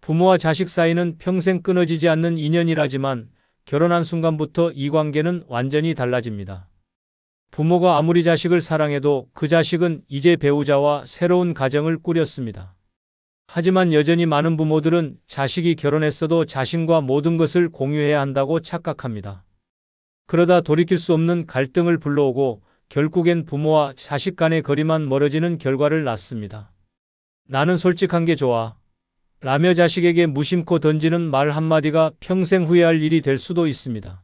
부모와 자식 사이는 평생 끊어지지 않는 인연이라지만 결혼한 순간부터 이 관계는 완전히 달라집니다. 부모가 아무리 자식을 사랑해도 그 자식은 이제 배우자와 새로운 가정을 꾸렸습니다. 하지만 여전히 많은 부모들은 자식이 결혼했어도 자신과 모든 것을 공유해야 한다고 착각합니다. 그러다 돌이킬 수 없는 갈등을 불러오고 결국엔 부모와 자식 간의 거리만 멀어지는 결과를 낳습니다. 나는 솔직한 게 좋아. 라며 자식에게 무심코 던지는 말 한마디가 평생 후회할 일이 될 수도 있습니다.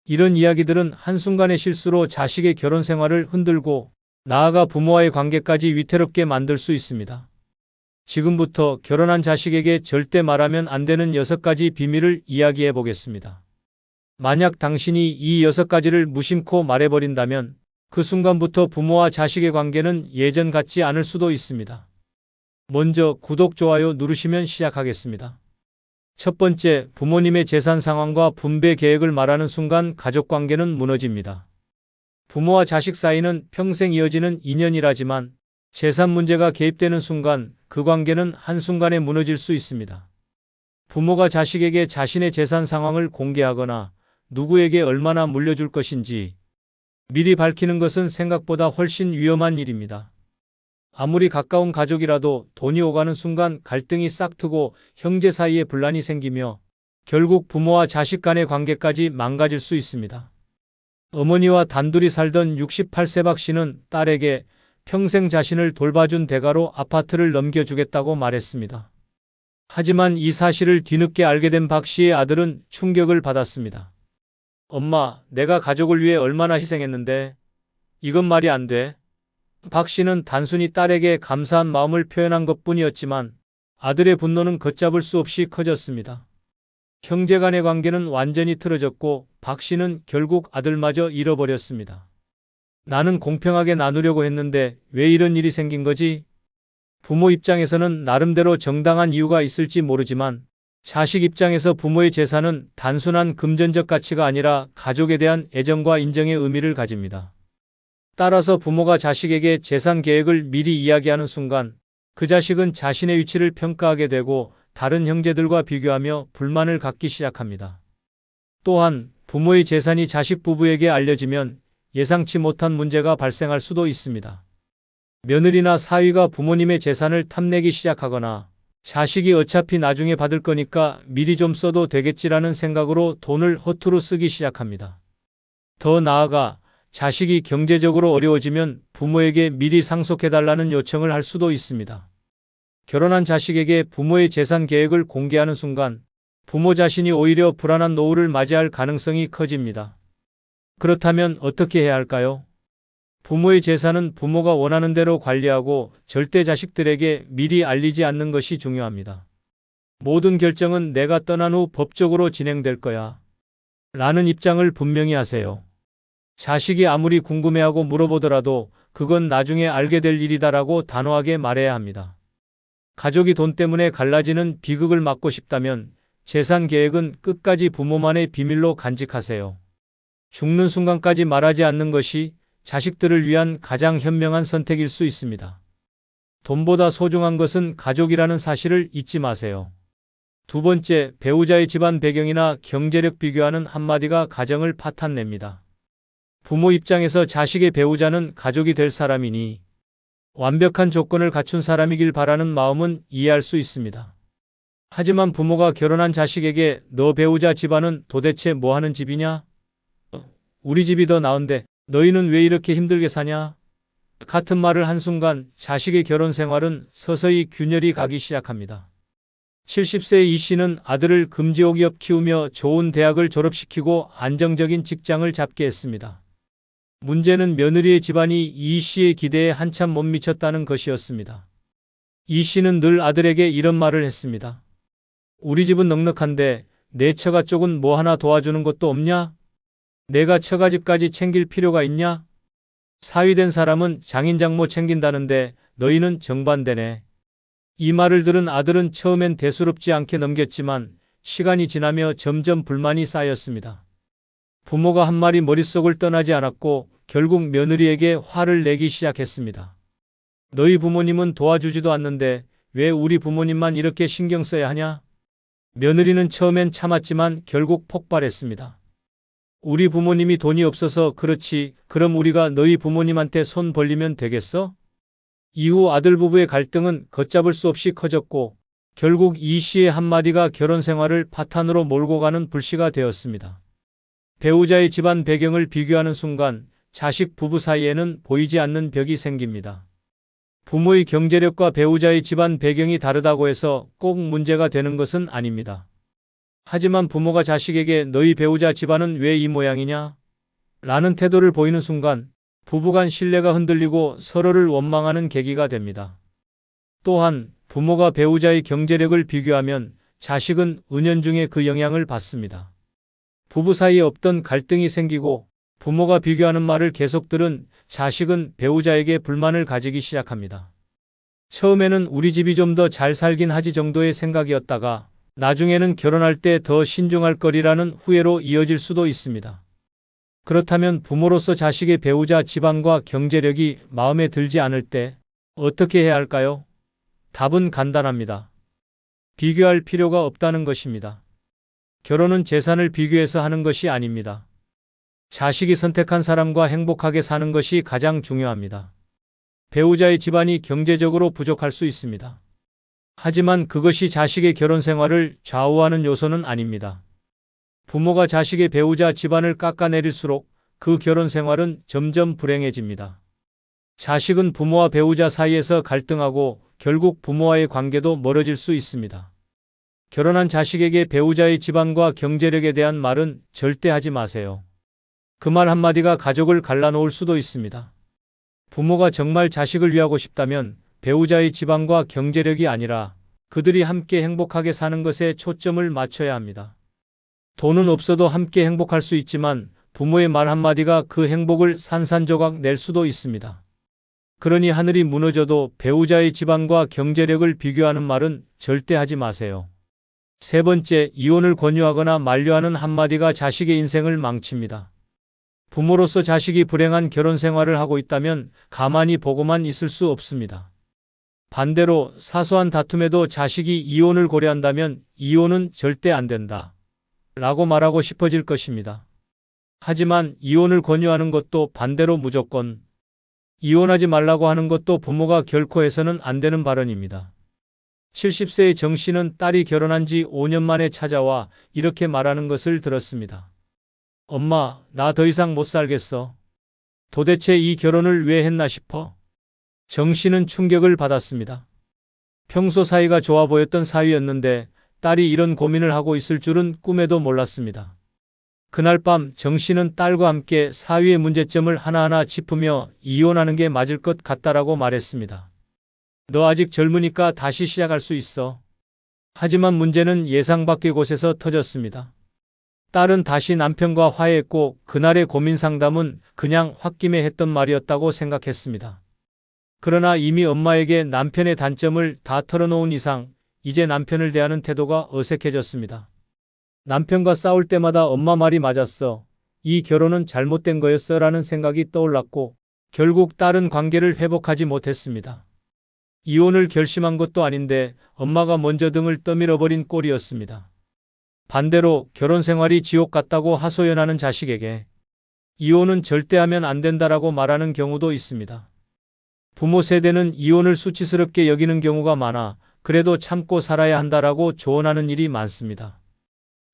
이런 이야기들은 한순간의 실수로 자식의 결혼 생활을 흔들고 나아가 부모와의 관계까지 위태롭게 만들 수 있습니다. 지금부터 결혼한 자식에게 절대 말하면 안 되는 6가지 비밀을 이야기해 보겠습니다. 만약 당신이 이 6가지를 무심코 말해버린다면 그 순간부터 부모와 자식의 관계는 예전 같지 않을 수도 있습니다. 먼저 구독, 좋아요 누르시면 시작하겠습니다. 첫 번째, 부모님의 재산 상황과 분배 계획을 말하는 순간 가족관계는 무너집니다. 부모와 자식 사이는 평생 이어지는 인연이라지만 재산 문제가 개입되는 순간 그 관계는 한순간에 무너질 수 있습니다. 부모가 자식에게 자신의 재산 상황을 공개하거나 누구에게 얼마나 물려줄 것인지 미리 밝히는 것은 생각보다 훨씬 위험한 일입니다. 아무리 가까운 가족이라도 돈이 오가는 순간 갈등이 싹트고 형제 사이에 분란이 생기며 결국 부모와 자식 간의 관계까지 망가질 수 있습니다. 어머니와 단둘이 살던 68세 박 씨는 딸에게 평생 자신을 돌봐준 대가로 아파트를 넘겨주겠다고 말했습니다. 하지만 이 사실을 뒤늦게 알게 된 박 씨의 아들은 충격을 받았습니다. 엄마, 내가 가족을 위해 얼마나 희생했는데 이건 말이 안 돼. 박 씨는 단순히 딸에게 감사한 마음을 표현한 것뿐이었지만 아들의 분노는 걷잡을 수 없이 커졌습니다. 형제 간의 관계는 완전히 틀어졌고 박 씨는 결국 아들마저 잃어버렸습니다. 나는 공평하게 나누려고 했는데 왜 이런 일이 생긴 거지? 부모 입장에서는 나름대로 정당한 이유가 있을지 모르지만 자식 입장에서 부모의 재산은 단순한 금전적 가치가 아니라 가족에 대한 애정과 인정의 의미를 가집니다. 따라서 부모가 자식에게 재산 계획을 미리 이야기하는 순간 그 자식은 자신의 위치를 평가하게 되고 다른 형제들과 비교하며 불만을 갖기 시작합니다. 또한 부모의 재산이 자식 부부에게 알려지면 예상치 못한 문제가 발생할 수도 있습니다. 며느리나 사위가 부모님의 재산을 탐내기 시작하거나 자식이 어차피 나중에 받을 거니까 미리 좀 써도 되겠지라는 생각으로 돈을 허투루 쓰기 시작합니다. 더 나아가 자식이 경제적으로 어려워지면 부모에게 미리 상속해달라는 요청을 할 수도 있습니다. 결혼한 자식에게 부모의 재산 계획을 공개하는 순간 부모 자신이 오히려 불안한 노후를 맞이할 가능성이 커집니다. 그렇다면 어떻게 해야 할까요? 부모의 재산은 부모가 원하는 대로 관리하고 절대 자식들에게 미리 알리지 않는 것이 중요합니다. 모든 결정은 내가 떠난 후 법적으로 진행될 거야. 라는 입장을 분명히 하세요. 자식이 아무리 궁금해하고 물어보더라도 그건 나중에 알게 될 일이다라고 단호하게 말해야 합니다. 가족이 돈 때문에 갈라지는 비극을 막고 싶다면 재산 계획은 끝까지 부모만의 비밀로 간직하세요. 죽는 순간까지 말하지 않는 것이 자식들을 위한 가장 현명한 선택일 수 있습니다. 돈보다 소중한 것은 가족이라는 사실을 잊지 마세요. 두 번째, 배우자의 집안 배경이나 경제력 비교하는 한마디가 가정을 파탄냅니다. 부모 입장에서 자식의 배우자는 가족이 될 사람이니 완벽한 조건을 갖춘 사람이길 바라는 마음은 이해할 수 있습니다. 하지만 부모가 결혼한 자식에게 너 배우자 집안은 도대체 뭐 하는 집이냐? 우리 집이 더 나은데 너희는 왜 이렇게 힘들게 사냐? 같은 말을 한순간 자식의 결혼 생활은 서서히 균열이 가기 시작합니다. 70세의 이 씨는 아들을 금지옥이업 키우며 좋은 대학을 졸업시키고 안정적인 직장을 잡게 했습니다. 문제는 며느리의 집안이 이 씨의 기대에 한참 못 미쳤다는 것이었습니다. 이 씨는 늘 아들에게 이런 말을 했습니다. 우리 집은 넉넉한데 내 처가 쪽은 뭐 하나 도와주는 것도 없냐? 내가 처가집까지 챙길 필요가 있냐? 사위된 사람은 장인 장모 챙긴다는데 너희는 정반대네. 이 말을 들은 아들은 처음엔 대수롭지 않게 넘겼지만 시간이 지나며 점점 불만이 쌓였습니다. 부모가 한 말이 머릿속을 떠나지 않았고 결국 며느리에게 화를 내기 시작했습니다. 너희 부모님은 도와주지도 않는데 왜 우리 부모님만 이렇게 신경 써야 하냐? 며느리는 처음엔 참았지만 결국 폭발했습니다. 우리 부모님이 돈이 없어서 그렇지, 그럼 우리가 너희 부모님한테 손 벌리면 되겠어? 이후 아들 부부의 갈등은 걷잡을 수 없이 커졌고 결국 이 씨의 한마디가 결혼 생활을 파탄으로 몰고 가는 불씨가 되었습니다. 배우자의 집안 배경을 비교하는 순간 자식 부부 사이에는 보이지 않는 벽이 생깁니다. 부모의 경제력과 배우자의 집안 배경이 다르다고 해서 꼭 문제가 되는 것은 아닙니다. 하지만 부모가 자식에게 너희 배우자 집안은 왜 이 모양이냐? 라는 태도를 보이는 순간 부부간 신뢰가 흔들리고 서로를 원망하는 계기가 됩니다. 또한 부모가 배우자의 경제력을 비교하면 자식은 은연중에 그 영향을 받습니다. 부부 사이에 없던 갈등이 생기고 부모가 비교하는 말을 계속 들은 자식은 배우자에게 불만을 가지기 시작합니다. 처음에는 우리 집이 좀 더 잘 살긴 하지 정도의 생각이었다가 나중에는 결혼할 때 더 신중할 거리라는 후회로 이어질 수도 있습니다. 그렇다면 부모로서 자식의 배우자 집안과 경제력이 마음에 들지 않을 때 어떻게 해야 할까요? 답은 간단합니다. 비교할 필요가 없다는 것입니다. 결혼은 재산을 비교해서 하는 것이 아닙니다. 자식이 선택한 사람과 행복하게 사는 것이 가장 중요합니다. 배우자의 집안이 경제적으로 부족할 수 있습니다. 하지만 그것이 자식의 결혼 생활을 좌우하는 요소는 아닙니다. 부모가 자식의 배우자 집안을 깎아내릴수록 그 결혼 생활은 점점 불행해집니다. 자식은 부모와 배우자 사이에서 갈등하고 결국 부모와의 관계도 멀어질 수 있습니다. 결혼한 자식에게 배우자의 집안과 경제력에 대한 말은 절대 하지 마세요. 그 말 한마디가 가족을 갈라놓을 수도 있습니다. 부모가 정말 자식을 위하고 싶다면 배우자의 집안과 경제력이 아니라 그들이 함께 행복하게 사는 것에 초점을 맞춰야 합니다. 돈은 없어도 함께 행복할 수 있지만 부모의 말 한마디가 그 행복을 산산조각 낼 수도 있습니다. 그러니 하늘이 무너져도 배우자의 집안과 경제력을 비교하는 말은 절대 하지 마세요. 세 번째, 이혼을 권유하거나 만류하는 한마디가 자식의 인생을 망칩니다. 부모로서 자식이 불행한 결혼 생활을 하고 있다면 가만히 보고만 있을 수 없습니다. 반대로 사소한 다툼에도 자식이 이혼을 고려한다면 이혼은 절대 안 된다 라고 말하고 싶어질 것입니다. 하지만 이혼을 권유하는 것도 반대로 무조건 이혼하지 말라고 하는 것도 부모가 결코 해서는 안 되는 발언입니다. 70세의 정 씨는 딸이 결혼한 지 5년 만에 찾아와 이렇게 말하는 것을 들었습니다. 엄마, 나 더 이상 못 살겠어. 도대체 이 결혼을 왜 했나 싶어? 정 씨는 충격을 받았습니다. 평소 사이가 좋아 보였던 사위였는데 딸이 이런 고민을 하고 있을 줄은 꿈에도 몰랐습니다. 그날 밤 정 씨는 딸과 함께 사위의 문제점을 하나하나 짚으며 이혼하는 게 맞을 것 같다라고 말했습니다. 너 아직 젊으니까 다시 시작할 수 있어. 하지만 문제는 예상 밖의 곳에서 터졌습니다. 딸은 다시 남편과 화해했고 그날의 고민 상담은 그냥 홧김에 했던 말이었다고 생각했습니다. 그러나 이미 엄마에게 남편의 단점을 다 털어놓은 이상 이제 남편을 대하는 태도가 어색해졌습니다. 남편과 싸울 때마다 엄마 말이 맞았어. 이 결혼은 잘못된 거였어 라는 생각이 떠올랐고 결국 딸은 관계를 회복하지 못했습니다. 이혼을 결심한 것도 아닌데 엄마가 먼저 등을 떠밀어버린 꼴이었습니다. 반대로 결혼 생활이 지옥 같다고 하소연하는 자식에게 이혼은 절대 하면 안 된다라고 말하는 경우도 있습니다. 부모 세대는 이혼을 수치스럽게 여기는 경우가 많아 그래도 참고 살아야 한다라고 조언하는 일이 많습니다.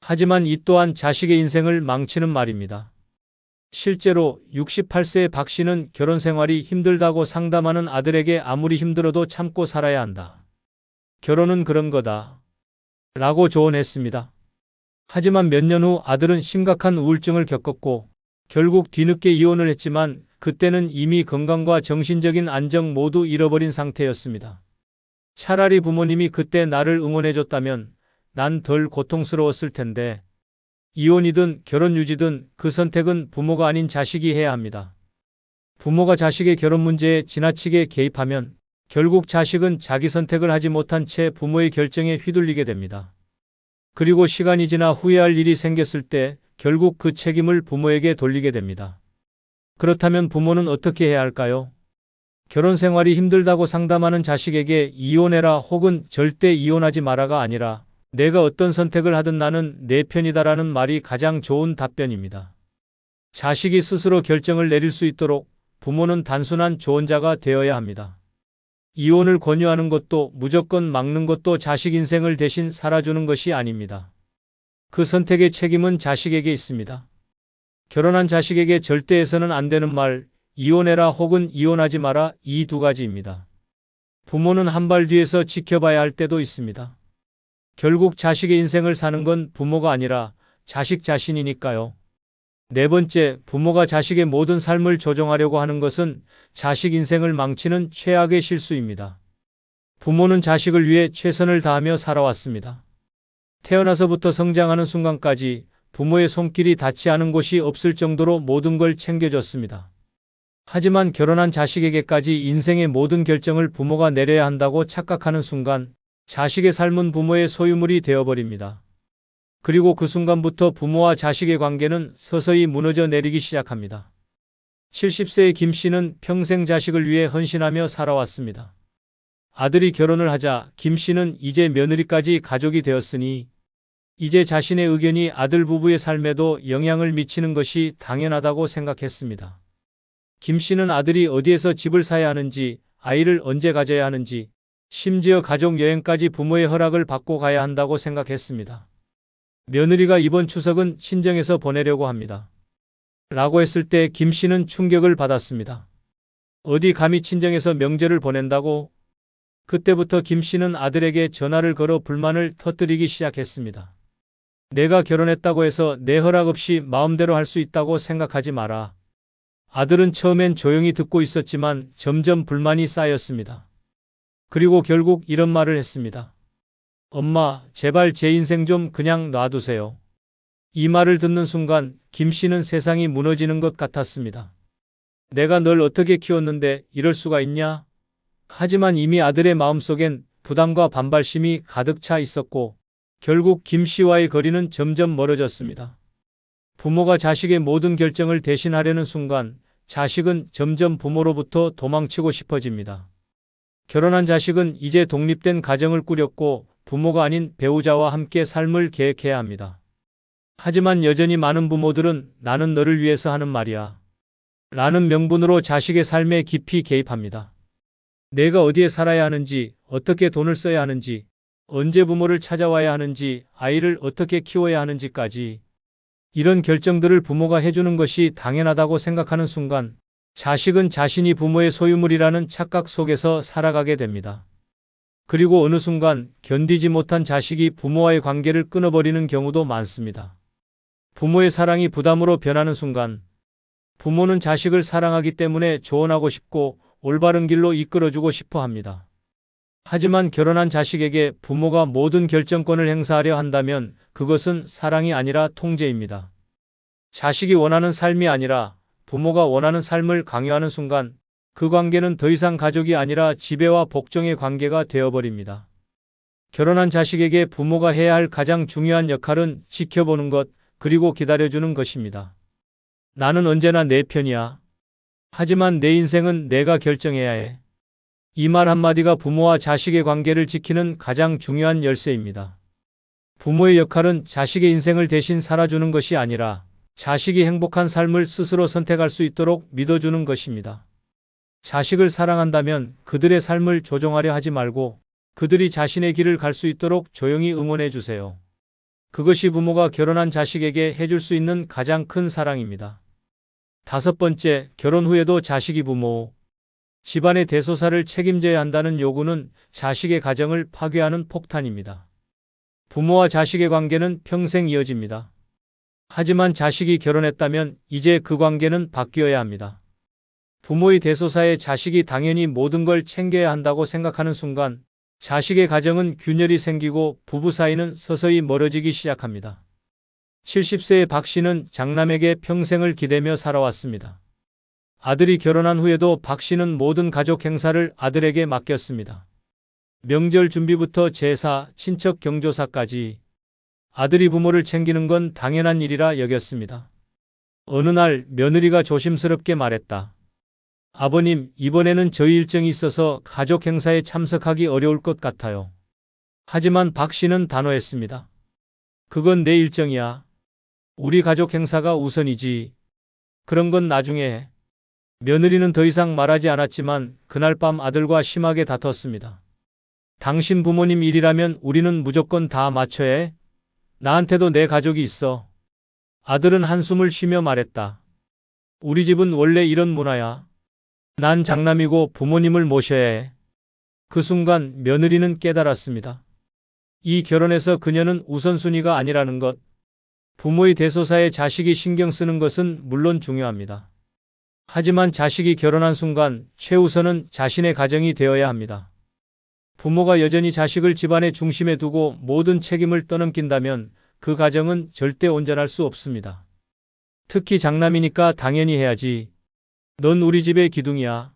하지만 이 또한 자식의 인생을 망치는 말입니다. 실제로 68세의 박 씨는 결혼 생활이 힘들다고 상담하는 아들에게 아무리 힘들어도 참고 살아야 한다. 결혼은 그런 거다. 라고 조언했습니다. 하지만 몇 년 후 아들은 심각한 우울증을 겪었고 결국 뒤늦게 이혼을 했지만 그때는 이미 건강과 정신적인 안정 모두 잃어버린 상태였습니다. 차라리 부모님이 그때 나를 응원해줬다면 난 덜 고통스러웠을 텐데 이혼이든 결혼 유지든 그 선택은 부모가 아닌 자식이 해야 합니다. 부모가 자식의 결혼 문제에 지나치게 개입하면 결국 자식은 자기 선택을 하지 못한 채 부모의 결정에 휘둘리게 됩니다. 그리고 시간이 지나 후회할 일이 생겼을 때 결국 그 책임을 부모에게 돌리게 됩니다. 그렇다면 부모는 어떻게 해야 할까요? 결혼 생활이 힘들다고 상담하는 자식에게 이혼해라 혹은 절대 이혼하지 마라가 아니라 내가 어떤 선택을 하든 나는 내 편이다라는 말이 가장 좋은 답변입니다. 자식이 스스로 결정을 내릴 수 있도록 부모는 단순한 조언자가 되어야 합니다. 이혼을 권유하는 것도 무조건 막는 것도 자식 인생을 대신 살아주는 것이 아닙니다. 그 선택의 책임은 자식에게 있습니다. 결혼한 자식에게 절대 해서는 안 되는 말, 이혼해라 혹은 이혼하지 마라, 이 두 가지입니다. 부모는 한 발 뒤에서 지켜봐야 할 때도 있습니다. 결국 자식의 인생을 사는 건 부모가 아니라 자식 자신이니까요. 네 번째, 부모가 자식의 모든 삶을 조종하려고 하는 것은 자식 인생을 망치는 최악의 실수입니다. 부모는 자식을 위해 최선을 다하며 살아왔습니다. 태어나서부터 성장하는 순간까지 부모의 손길이 닿지 않은 곳이 없을 정도로 모든 걸 챙겨줬습니다. 하지만 결혼한 자식에게까지 인생의 모든 결정을 부모가 내려야 한다고 착각하는 순간 자식의 삶은 부모의 소유물이 되어버립니다. 그리고 그 순간부터 부모와 자식의 관계는 서서히 무너져 내리기 시작합니다. 70세의 김 씨는 평생 자식을 위해 헌신하며 살아왔습니다. 아들이 결혼을 하자 김 씨는 이제 며느리까지 가족이 되었으니 이제 자신의 의견이 아들 부부의 삶에도 영향을 미치는 것이 당연하다고 생각했습니다. 김 씨는 아들이 어디에서 집을 사야 하는지, 아이를 언제 가져야 하는지, 심지어 가족 여행까지 부모의 허락을 받고 가야 한다고 생각했습니다. 며느리가 이번 추석은 친정에서 보내려고 합니다. 라고 했을 때 김 씨는 충격을 받았습니다. 어디 감히 친정에서 명절을 보낸다고? 그때부터 김 씨는 아들에게 전화를 걸어 불만을 터뜨리기 시작했습니다. 내가 결혼했다고 해서 내 허락 없이 마음대로 할 수 있다고 생각하지 마라. 아들은 처음엔 조용히 듣고 있었지만 점점 불만이 쌓였습니다. 그리고 결국 이런 말을 했습니다. 엄마, 제발 제 인생 좀 그냥 놔두세요. 이 말을 듣는 순간 김 씨는 세상이 무너지는 것 같았습니다. 내가 널 어떻게 키웠는데 이럴 수가 있냐? 하지만 이미 아들의 마음속엔 부담과 반발심이 가득 차 있었고 결국 김 씨와의 거리는 점점 멀어졌습니다. 부모가 자식의 모든 결정을 대신하려는 순간 자식은 점점 부모로부터 도망치고 싶어집니다. 결혼한 자식은 이제 독립된 가정을 꾸렸고 부모가 아닌 배우자와 함께 삶을 계획해야 합니다. 하지만 여전히 많은 부모들은 나는 너를 위해서 하는 말이야 라는 명분으로 자식의 삶에 깊이 개입합니다. 내가 어디에 살아야 하는지, 어떻게 돈을 써야 하는지, 언제 부모를 찾아와야 하는지, 아이를 어떻게 키워야 하는지까지 이런 결정들을 부모가 해주는 것이 당연하다고 생각하는 순간 자식은 자신이 부모의 소유물이라는 착각 속에서 살아가게 됩니다. 그리고 어느 순간 견디지 못한 자식이 부모와의 관계를 끊어버리는 경우도 많습니다. 부모의 사랑이 부담으로 변하는 순간 부모는 자식을 사랑하기 때문에 조언하고 싶고 올바른 길로 이끌어주고 싶어 합니다. 하지만 결혼한 자식에게 부모가 모든 결정권을 행사하려 한다면 그것은 사랑이 아니라 통제입니다. 자식이 원하는 삶이 아니라 부모가 원하는 삶을 강요하는 순간 그 관계는 더 이상 가족이 아니라 지배와 복종의 관계가 되어버립니다. 결혼한 자식에게 부모가 해야 할 가장 중요한 역할은 지켜보는 것, 그리고 기다려주는 것입니다. 나는 언제나 내 편이야. 하지만 내 인생은 내가 결정해야 해. 이 말 한마디가 부모와 자식의 관계를 지키는 가장 중요한 열쇠입니다. 부모의 역할은 자식의 인생을 대신 살아주는 것이 아니라 자식이 행복한 삶을 스스로 선택할 수 있도록 믿어주는 것입니다. 자식을 사랑한다면 그들의 삶을 조종하려 하지 말고 그들이 자신의 길을 갈 수 있도록 조용히 응원해 주세요. 그것이 부모가 결혼한 자식에게 해줄 수 있는 가장 큰 사랑입니다. 다섯 번째, 결혼 후에도 자식이 부모, 집안의 대소사를 책임져야 한다는 요구는 자식의 가정을 파괴하는 폭탄입니다. 부모와 자식의 관계는 평생 이어집니다. 하지만 자식이 결혼했다면 이제 그 관계는 바뀌어야 합니다. 부모의 대소사에 자식이 당연히 모든 걸 챙겨야 한다고 생각하는 순간 자식의 가정은 균열이 생기고 부부 사이는 서서히 멀어지기 시작합니다. 70세의 박 씨는 장남에게 평생을 기대며 살아왔습니다. 아들이 결혼한 후에도 박 씨는 모든 가족 행사를 아들에게 맡겼습니다. 명절 준비부터 제사, 친척 경조사까지 아들이 부모를 챙기는 건 당연한 일이라 여겼습니다. 어느 날 며느리가 조심스럽게 말했다. 아버님, 이번에는 저희 일정이 있어서 가족 행사에 참석하기 어려울 것 같아요. 하지만 박 씨는 단호했습니다. 그건 내 일정이야. 우리 가족 행사가 우선이지. 그런 건 나중에 해. 며느리는 더 이상 말하지 않았지만 그날 밤 아들과 심하게 다퉜습니다. 당신 부모님 일이라면 우리는 무조건 다 맞춰야 해. 나한테도 내 가족이 있어. 아들은 한숨을 쉬며 말했다. 우리 집은 원래 이런 문화야. 난 장남이고 부모님을 모셔야 해. 그 순간 며느리는 깨달았습니다. 이 결혼에서 그녀는 우선순위가 아니라는 것. 부모의 대소사에 자식이 신경 쓰는 것은 물론 중요합니다. 하지만 자식이 결혼한 순간 최우선은 자신의 가정이 되어야 합니다. 부모가 여전히 자식을 집안의 중심에 두고 모든 책임을 떠넘긴다면 그 가정은 절대 온전할 수 없습니다. 특히 장남이니까 당연히 해야지. 넌 우리 집의 기둥이야.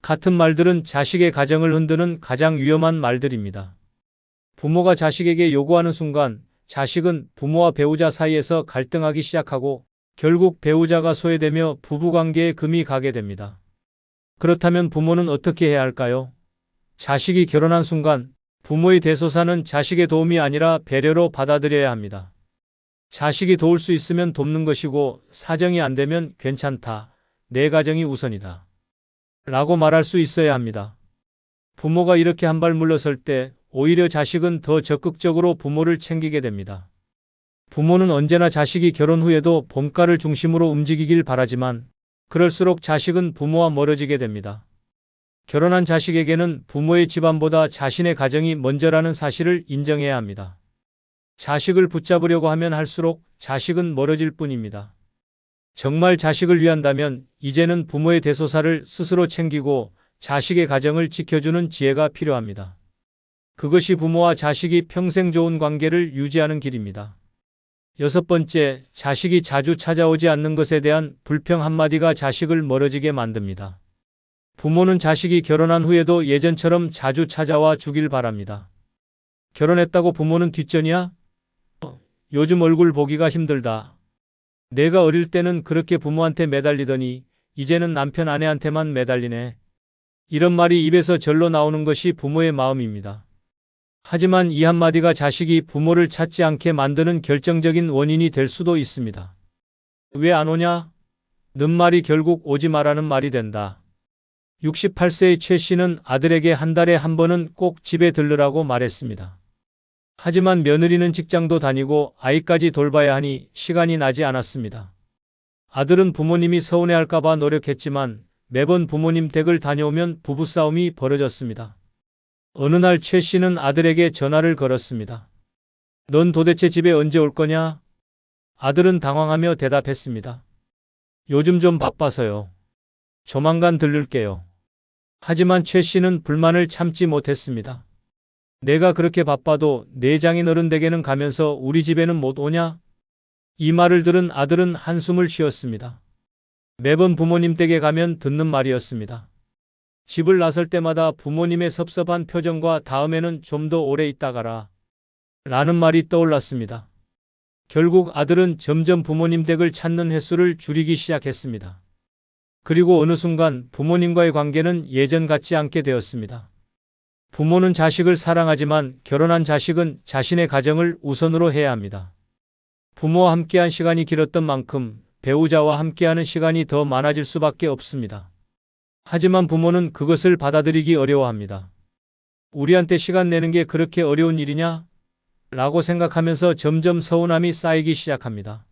같은 말들은 자식의 가정을 흔드는 가장 위험한 말들입니다. 부모가 자식에게 요구하는 순간 자식은 부모와 배우자 사이에서 갈등하기 시작하고 결국 배우자가 소외되며 부부관계에 금이 가게 됩니다. 그렇다면 부모는 어떻게 해야 할까요? 자식이 결혼한 순간 부모의 대소사는 자식의 도움이 아니라 배려로 받아들여야 합니다. 자식이 도울 수 있으면 돕는 것이고 사정이 안 되면 괜찮다. 내 가정이 우선이다. 라고 말할 수 있어야 합니다. 부모가 이렇게 한 발 물러설 때 오히려 자식은 더 적극적으로 부모를 챙기게 됩니다. 부모는 언제나 자식이 결혼 후에도 본가를 중심으로 움직이길 바라지만 그럴수록 자식은 부모와 멀어지게 됩니다. 결혼한 자식에게는 부모의 집안보다 자신의 가정이 먼저라는 사실을 인정해야 합니다. 자식을 붙잡으려고 하면 할수록 자식은 멀어질 뿐입니다. 정말 자식을 위한다면 이제는 부모의 대소사를 스스로 챙기고 자식의 가정을 지켜주는 지혜가 필요합니다. 그것이 부모와 자식이 평생 좋은 관계를 유지하는 길입니다. 6번째, 자식이 자주 찾아오지 않는 것에 대한 불평 한마디가 자식을 멀어지게 만듭니다. 부모는 자식이 결혼한 후에도 예전처럼 자주 찾아와 주길 바랍니다. 결혼했다고 부모는 뒷전이야? 요즘 얼굴 보기가 힘들다. 내가 어릴 때는 그렇게 부모한테 매달리더니 이제는 남편 아내한테만 매달리네. 이런 말이 입에서 절로 나오는 것이 부모의 마음입니다. 하지만 이 한마디가 자식이 부모를 찾지 않게 만드는 결정적인 원인이 될 수도 있습니다. 왜 안 오냐? 는 말이 결국 오지 마라는 말이 된다. 68세의 최 씨는 아들에게 한 달에 한 번은 꼭 집에 들르라고 말했습니다. 하지만 며느리는 직장도 다니고 아이까지 돌봐야 하니 시간이 나지 않았습니다. 아들은 부모님이 서운해할까봐 노력했지만 매번 부모님 댁을 다녀오면 부부싸움이 벌어졌습니다. 어느 날 최 씨는 아들에게 전화를 걸었습니다. 넌 도대체 집에 언제 올 거냐? 아들은 당황하며 대답했습니다. 요즘 좀 바빠서요. 조만간 들를게요. 하지만 최 씨는 불만을 참지 못했습니다. 내가 그렇게 바빠도 내 장인 어른 댁에는 가면서 우리 집에는 못 오냐? 이 말을 들은 아들은 한숨을 쉬었습니다. 매번 부모님 댁에 가면 듣는 말이었습니다. 집을 나설 때마다 부모님의 섭섭한 표정과 다음에는 좀 더 오래 있다 가라. 라는 말이 떠올랐습니다. 결국 아들은 점점 부모님 댁을 찾는 횟수를 줄이기 시작했습니다. 그리고 어느 순간 부모님과의 관계는 예전 같지 않게 되었습니다. 부모는 자식을 사랑하지만 결혼한 자식은 자신의 가정을 우선으로 해야 합니다. 부모와 함께한 시간이 길었던 만큼 배우자와 함께하는 시간이 더 많아질 수밖에 없습니다. 하지만 부모는 그것을 받아들이기 어려워합니다. 우리한테 시간 내는 게 그렇게 어려운 일이냐? 라고 생각하면서 점점 서운함이 쌓이기 시작합니다.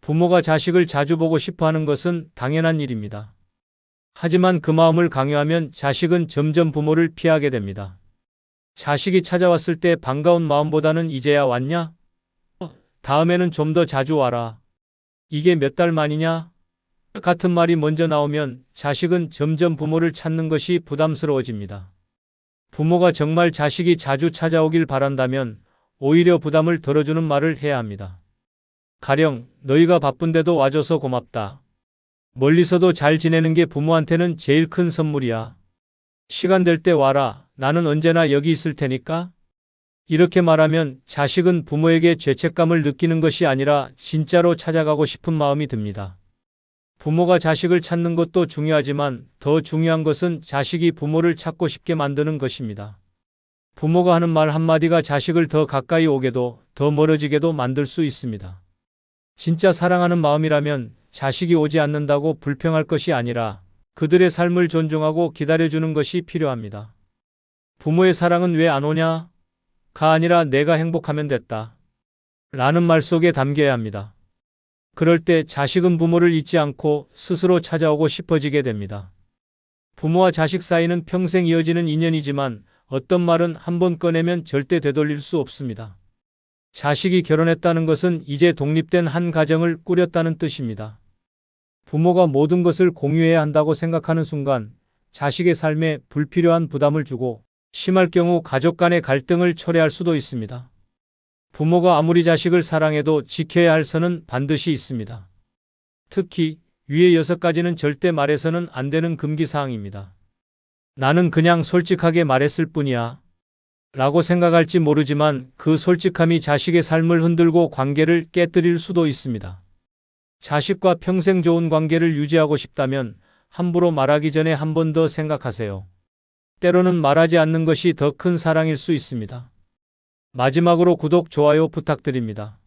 부모가 자식을 자주 보고 싶어 하는 것은 당연한 일입니다. 하지만 그 마음을 강요하면 자식은 점점 부모를 피하게 됩니다. 자식이 찾아왔을 때 반가운 마음보다는 이제야 왔냐? 다음에는 좀 더 자주 와라. 이게 몇 달 만이냐? 같은 말이 먼저 나오면 자식은 점점 부모를 찾는 것이 부담스러워집니다. 부모가 정말 자식이 자주 찾아오길 바란다면 오히려 부담을 덜어주는 말을 해야 합니다. 가령 너희가 바쁜데도 와줘서 고맙다. 멀리서도 잘 지내는 게 부모한테는 제일 큰 선물이야. 시간 될 때 와라. 나는 언제나 여기 있을 테니까. 이렇게 말하면 자식은 부모에게 죄책감을 느끼는 것이 아니라 진짜로 찾아가고 싶은 마음이 듭니다. 부모가 자식을 찾는 것도 중요하지만 더 중요한 것은 자식이 부모를 찾고 싶게 만드는 것입니다. 부모가 하는 말 한마디가 자식을 더 가까이 오게도 더 멀어지게도 만들 수 있습니다. 진짜 사랑하는 마음이라면 자식이 오지 않는다고 불평할 것이 아니라 그들의 삶을 존중하고 기다려주는 것이 필요합니다. 부모의 사랑은 왜 안 오냐? 가 아니라 내가 행복하면 됐다. 라는 말 속에 담겨야 합니다. 그럴 때 자식은 부모를 잊지 않고 스스로 찾아오고 싶어지게 됩니다. 부모와 자식 사이는 평생 이어지는 인연이지만 어떤 말은 한번 꺼내면 절대 되돌릴 수 없습니다. 자식이 결혼했다는 것은 이제 독립된 한 가정을 꾸렸다는 뜻입니다. 부모가 모든 것을 공유해야 한다고 생각하는 순간 자식의 삶에 불필요한 부담을 주고 심할 경우 가족 간의 갈등을 초래할 수도 있습니다. 부모가 아무리 자식을 사랑해도 지켜야 할 선은 반드시 있습니다. 특히 위의 6가지는 절대 말해서는 안 되는 금기사항입니다. 나는 그냥 솔직하게 말했을 뿐이야 라고 생각할지 모르지만 그 솔직함이 자식의 삶을 흔들고 관계를 깨뜨릴 수도 있습니다. 자식과 평생 좋은 관계를 유지하고 싶다면 함부로 말하기 전에 한 번 더 생각하세요. 때로는 말하지 않는 것이 더 큰 사랑일 수 있습니다. 마지막으로 구독, 좋아요 부탁드립니다.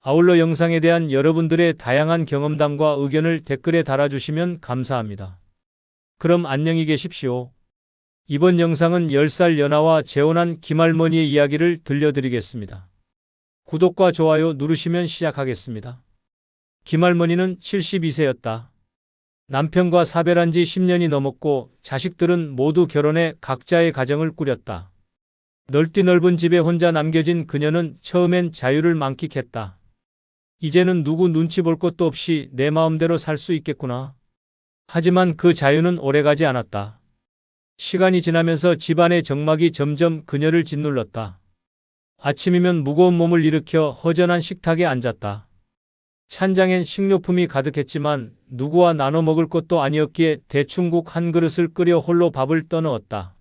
아울러 영상에 대한 여러분들의 다양한 경험담과 의견을 댓글에 달아주시면 감사합니다. 그럼 안녕히 계십시오. 이번 영상은 10살 연하와 재혼한 김할머니의 이야기를 들려드리겠습니다. 구독과 좋아요 누르시면 시작하겠습니다. 김할머니는 72세였다. 남편과 사별한 지 10년이 넘었고 자식들은 모두 결혼해 각자의 가정을 꾸렸다. 넓디 넓은 집에 혼자 남겨진 그녀는 처음엔 자유를 만끽했다. 이제는 누구 눈치 볼 것도 없이 내 마음대로 살 수 있겠구나. 하지만 그 자유는 오래가지 않았다. 시간이 지나면서 집안의 정막이 점점 그녀를 짓눌렀다. 아침이면 무거운 몸을 일으켜 허전한 식탁에 앉았다. 찬장엔 식료품이 가득했지만 누구와 나눠 먹을 것도 아니었기에 대충국 한 그릇을 끓여 홀로 밥을 떠넣었다.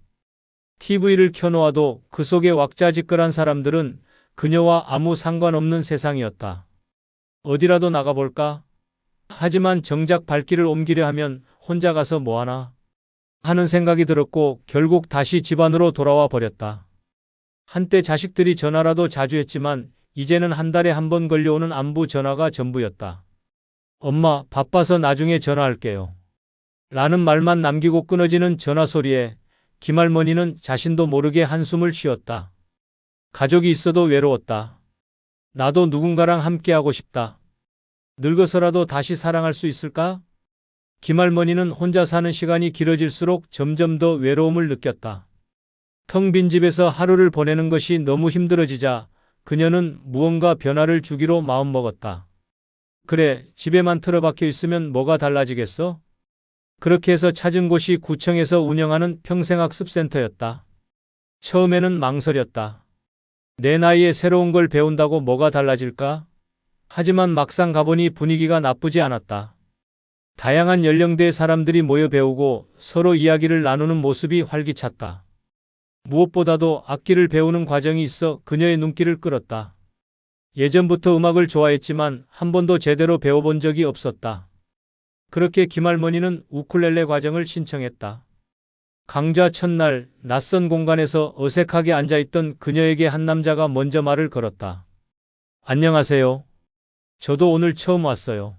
TV를 켜놓아도 그 속에 왁자지껄한 사람들은 그녀와 아무 상관없는 세상이었다. 어디라도 나가볼까? 하지만 정작 발길을 옮기려 하면 혼자 가서 뭐하나? 하는 생각이 들었고 결국 다시 집 안으로 돌아와 버렸다. 한때 자식들이 전화라도 자주 했지만 이제는 한 달에 한 번 걸려오는 안부 전화가 전부였다. 엄마, 바빠서 나중에 전화할게요. 라는 말만 남기고 끊어지는 전화 소리에 김할머니는 자신도 모르게 한숨을 쉬었다. 가족이 있어도 외로웠다. 나도 누군가랑 함께하고 싶다. 늙어서라도 다시 사랑할 수 있을까? 김할머니는 혼자 사는 시간이 길어질수록 점점 더 외로움을 느꼈다. 텅 빈 집에서 하루를 보내는 것이 너무 힘들어지자 그녀는 무언가 변화를 주기로 마음먹었다. 그래, 집에만 틀어박혀 있으면 뭐가 달라지겠어? 그렇게 해서 찾은 곳이 구청에서 운영하는 평생학습센터였다. 처음에는 망설였다. 내 나이에 새로운 걸 배운다고 뭐가 달라질까? 하지만 막상 가보니 분위기가 나쁘지 않았다. 다양한 연령대의 사람들이 모여 배우고 서로 이야기를 나누는 모습이 활기찼다. 무엇보다도 악기를 배우는 과정이 있어 그녀의 눈길을 끌었다. 예전부터 음악을 좋아했지만 한 번도 제대로 배워본 적이 없었다. 그렇게 김할머니는 우쿨렐레 과정을 신청했다. 강좌 첫날 낯선 공간에서 어색하게 앉아있던 그녀에게 한 남자가 먼저 말을 걸었다. 안녕하세요. 저도 오늘 처음 왔어요.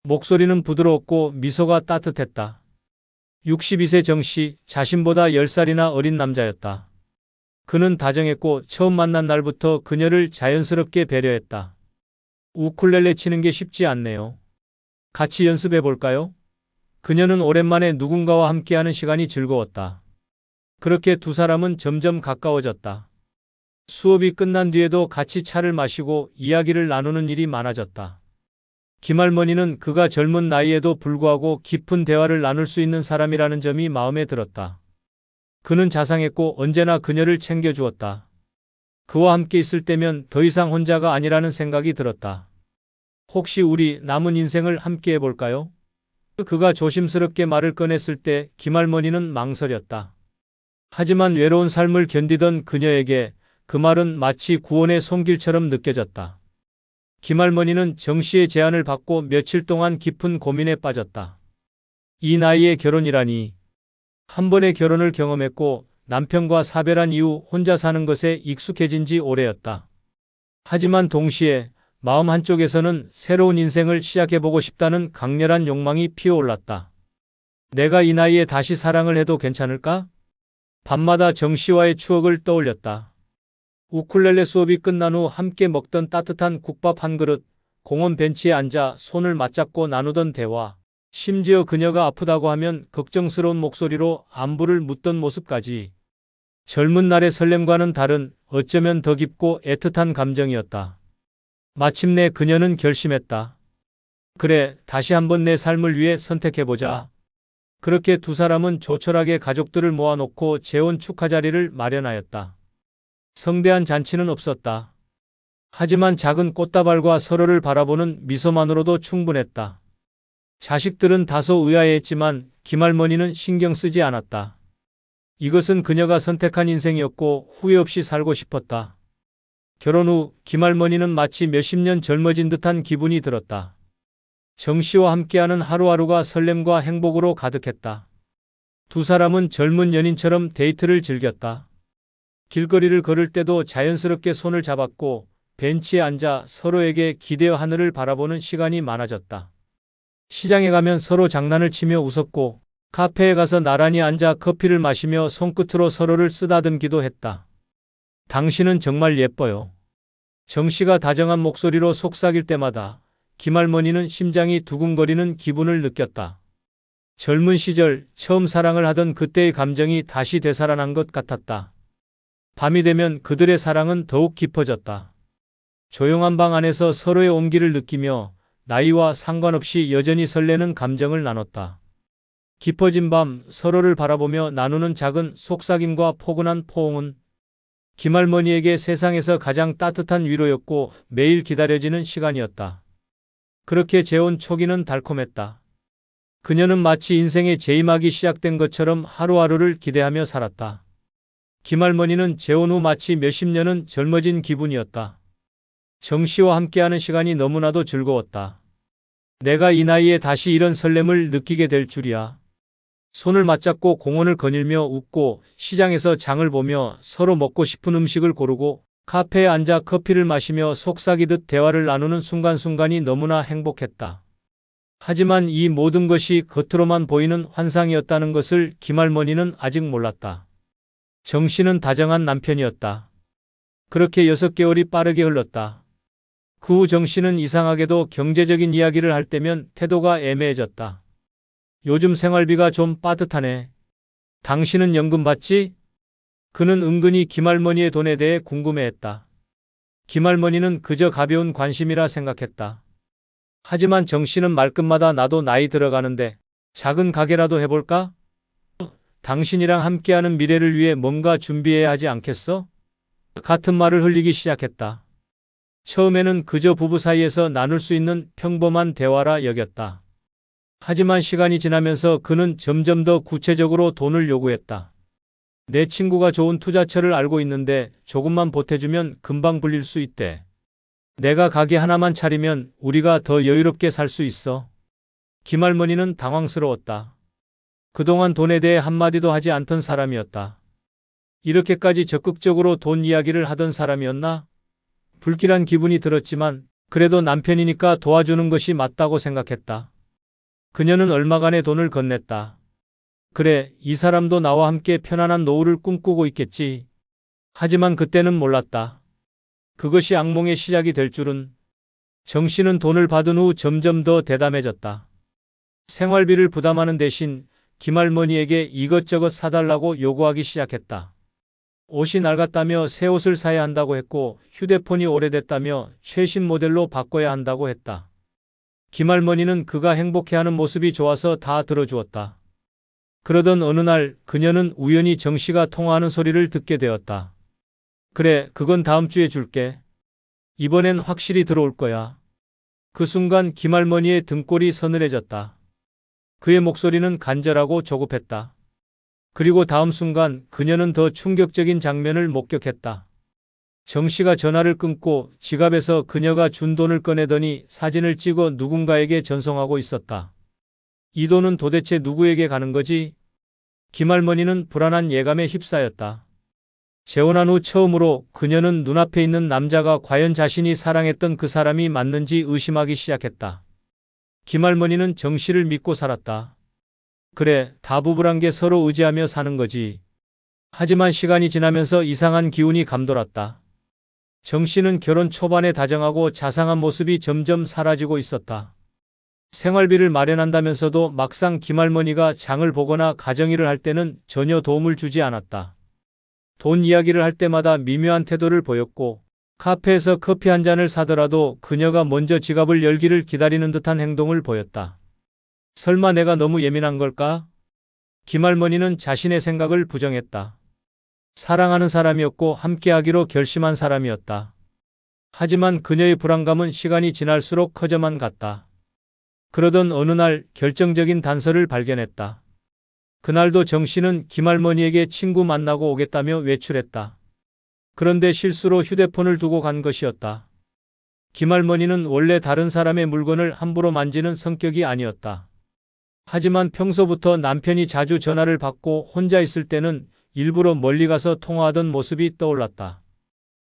목소리는 부드러웠고 미소가 따뜻했다. 62세 정씨, 자신보다 10살이나 어린 남자였다. 그는 다정했고 처음 만난 날부터 그녀를 자연스럽게 배려했다. 우쿨렐레 치는 게 쉽지 않네요. 같이 연습해 볼까요? 그녀는 오랜만에 누군가와 함께하는 시간이 즐거웠다. 그렇게 두 사람은 점점 가까워졌다. 수업이 끝난 뒤에도 같이 차를 마시고 이야기를 나누는 일이 많아졌다. 김할머니는 그가 젊은 나이에도 불구하고 깊은 대화를 나눌 수 있는 사람이라는 점이 마음에 들었다. 그는 자상했고 언제나 그녀를 챙겨주었다. 그와 함께 있을 때면 더 이상 혼자가 아니라는 생각이 들었다. 혹시 우리 남은 인생을 함께 해볼까요? 그가 조심스럽게 말을 꺼냈을 때 김할머니는 망설였다. 하지만 외로운 삶을 견디던 그녀에게 그 말은 마치 구원의 손길처럼 느껴졌다. 김할머니는 정 씨의 제안을 받고 며칠 동안 깊은 고민에 빠졌다. 이 나이에 결혼이라니. 한 번의 결혼을 경험했고 남편과 사별한 이후 혼자 사는 것에 익숙해진 지 오래였다. 하지만 동시에 마음 한쪽에서는 새로운 인생을 시작해보고 싶다는 강렬한 욕망이 피어올랐다. 내가 이 나이에 다시 사랑을 해도 괜찮을까? 밤마다 정 씨와의 추억을 떠올렸다. 우쿨렐레 수업이 끝난 후 함께 먹던 따뜻한 국밥 한 그릇, 공원 벤치에 앉아 손을 맞잡고 나누던 대화, 심지어 그녀가 아프다고 하면 걱정스러운 목소리로 안부를 묻던 모습까지 젊은 날의 설렘과는 다른 어쩌면 더 깊고 애틋한 감정이었다. 마침내 그녀는 결심했다. 그래, 다시 한번 내 삶을 위해 선택해보자. 그렇게 두 사람은 조촐하게 가족들을 모아놓고 재혼 축하 자리를 마련하였다. 성대한 잔치는 없었다. 하지만 작은 꽃다발과 서로를 바라보는 미소만으로도 충분했다. 자식들은 다소 의아해했지만 김할머니는 신경 쓰지 않았다. 이것은 그녀가 선택한 인생이었고 후회 없이 살고 싶었다. 결혼 후 김할머니는 마치 몇십 년 젊어진 듯한 기분이 들었다. 정 씨와 함께하는 하루하루가 설렘과 행복으로 가득했다. 두 사람은 젊은 연인처럼 데이트를 즐겼다. 길거리를 걸을 때도 자연스럽게 손을 잡았고 벤치에 앉아 서로에게 기대어 하늘을 바라보는 시간이 많아졌다. 시장에 가면 서로 장난을 치며 웃었고 카페에 가서 나란히 앉아 커피를 마시며 손끝으로 서로를 쓰다듬기도 했다. 당신은 정말 예뻐요. 정 씨가 다정한 목소리로 속삭일 때마다 김할머니는 심장이 두근거리는 기분을 느꼈다. 젊은 시절 처음 사랑을 하던 그때의 감정이 다시 되살아난 것 같았다. 밤이 되면 그들의 사랑은 더욱 깊어졌다. 조용한 방 안에서 서로의 온기를 느끼며 나이와 상관없이 여전히 설레는 감정을 나눴다. 깊어진 밤 서로를 바라보며 나누는 작은 속삭임과 포근한 포옹은 김할머니에게 세상에서 가장 따뜻한 위로였고 매일 기다려지는 시간이었다. 그렇게 재혼 초기는 달콤했다. 그녀는 마치 인생의 재임하기 시작된 것처럼 하루하루를 기대하며 살았다. 김할머니는 재혼 후 마치 몇십 년은 젊어진 기분이었다. 정 씨와 함께하는 시간이 너무나도 즐거웠다. 내가 이 나이에 다시 이런 설렘을 느끼게 될 줄이야. 손을 맞잡고 공원을 거닐며 웃고 시장에서 장을 보며 서로 먹고 싶은 음식을 고르고 카페에 앉아 커피를 마시며 속삭이듯 대화를 나누는 순간순간이 너무나 행복했다. 하지만 이 모든 것이 겉으로만 보이는 환상이었다는 것을 김할머니는 아직 몰랐다. 정 씨는 다정한 남편이었다. 그렇게 6개월이 빠르게 흘렀다. 그 후 정 씨는 이상하게도 경제적인 이야기를 할 때면 태도가 애매해졌다. 요즘 생활비가 좀 빠듯하네. 당신은 연금 받지? 그는 은근히 김할머니의 돈에 대해 궁금해했다. 김할머니는 그저 가벼운 관심이라 생각했다. 하지만 정 씨는 말끝마다 나도 나이 들어가는데 작은 가게라도 해볼까? 당신이랑 함께하는 미래를 위해 뭔가 준비해야 하지 않겠어? 같은 말을 흘리기 시작했다. 처음에는 그저 부부 사이에서 나눌 수 있는 평범한 대화라 여겼다. 하지만 시간이 지나면서 그는 점점 더 구체적으로 돈을 요구했다. 내 친구가 좋은 투자처를 알고 있는데 조금만 보태주면 금방 불릴 수 있대. 내가 가게 하나만 차리면 우리가 더 여유롭게 살 수 있어. 김할머니는 당황스러웠다. 그동안 돈에 대해 한마디도 하지 않던 사람이었다. 이렇게까지 적극적으로 돈 이야기를 하던 사람이었나? 불길한 기분이 들었지만 그래도 남편이니까 도와주는 것이 맞다고 생각했다. 그녀는 얼마간의 돈을 건넸다. 그래, 이 사람도 나와 함께 편안한 노후를 꿈꾸고 있겠지. 하지만 그때는 몰랐다. 그것이 악몽의 시작이 될 줄은. 정 씨는 돈을 받은 후 점점 더 대담해졌다. 생활비를 부담하는 대신 김할머니에게 이것저것 사달라고 요구하기 시작했다. 옷이 낡았다며 새 옷을 사야 한다고 했고 휴대폰이 오래됐다며 최신 모델로 바꿔야 한다고 했다. 김할머니는 그가 행복해하는 모습이 좋아서 다 들어주었다. 그러던 어느 날 그녀는 우연히 정 씨가 통화하는 소리를 듣게 되었다. 그래, 그건 다음 주에 줄게. 이번엔 확실히 들어올 거야. 그 순간 김할머니의 등골이 서늘해졌다. 그의 목소리는 간절하고 조급했다. 그리고 다음 순간 그녀는 더 충격적인 장면을 목격했다. 정 씨가 전화를 끊고 지갑에서 그녀가 준 돈을 꺼내더니 사진을 찍어 누군가에게 전송하고 있었다. 이 돈은 도대체 누구에게 가는 거지? 김할머니는 불안한 예감에 휩싸였다. 재혼한 후 처음으로 그녀는 눈앞에 있는 남자가 과연 자신이 사랑했던 그 사람이 맞는지 의심하기 시작했다. 김할머니는 정 씨를 믿고 살았다. 그래, 다 부부란 게 서로 의지하며 사는 거지. 하지만 시간이 지나면서 이상한 기운이 감돌았다. 정 씨는 결혼 초반에 다정하고 자상한 모습이 점점 사라지고 있었다. 생활비를 마련한다면서도 막상 김할머니가 장을 보거나 가정일을 할 때는 전혀 도움을 주지 않았다. 돈 이야기를 할 때마다 미묘한 태도를 보였고, 카페에서 커피 한 잔을 사더라도 그녀가 먼저 지갑을 열기를 기다리는 듯한 행동을 보였다. 설마 내가 너무 예민한 걸까? 김할머니는 자신의 생각을 부정했다. 사랑하는 사람이었고 함께하기로 결심한 사람이었다. 하지만 그녀의 불안감은 시간이 지날수록 커져만 갔다. 그러던 어느 날 결정적인 단서를 발견했다. 그날도 정 씨는 김할머니에게 친구 만나고 오겠다며 외출했다. 그런데 실수로 휴대폰을 두고 간 것이었다. 김할머니는 원래 다른 사람의 물건을 함부로 만지는 성격이 아니었다. 하지만 평소부터 남편이 자주 전화를 받고 혼자 있을 때는 일부러 멀리 가서 통화하던 모습이 떠올랐다.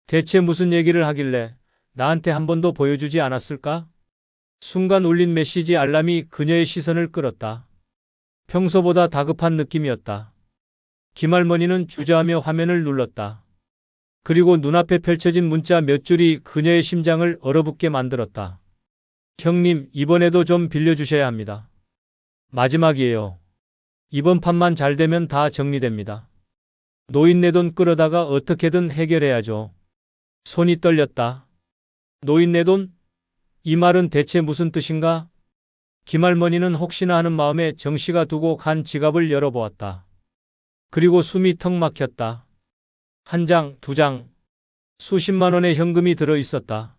대체 무슨 얘기를 하길래 나한테 한 번도 보여주지 않았을까? 순간 울린 메시지 알람이 그녀의 시선을 끌었다. 평소보다 다급한 느낌이었다. 김할머니는 주저하며 화면을 눌렀다. 그리고 눈앞에 펼쳐진 문자 몇 줄이 그녀의 심장을 얼어붙게 만들었다. 형님, 이번에도 좀 빌려주셔야 합니다. 마지막이에요. 이번 판만 잘 되면 다 정리됩니다. 노인네 돈 끌어다가 어떻게든 해결해야죠. 손이 떨렸다. 노인네 돈? 이 말은 대체 무슨 뜻인가? 김할머니는 혹시나 하는 마음에 정 씨가 두고 간 지갑을 열어보았다. 그리고 숨이 턱 막혔다. 한 장, 두 장, 수십만 원의 현금이 들어 있었다.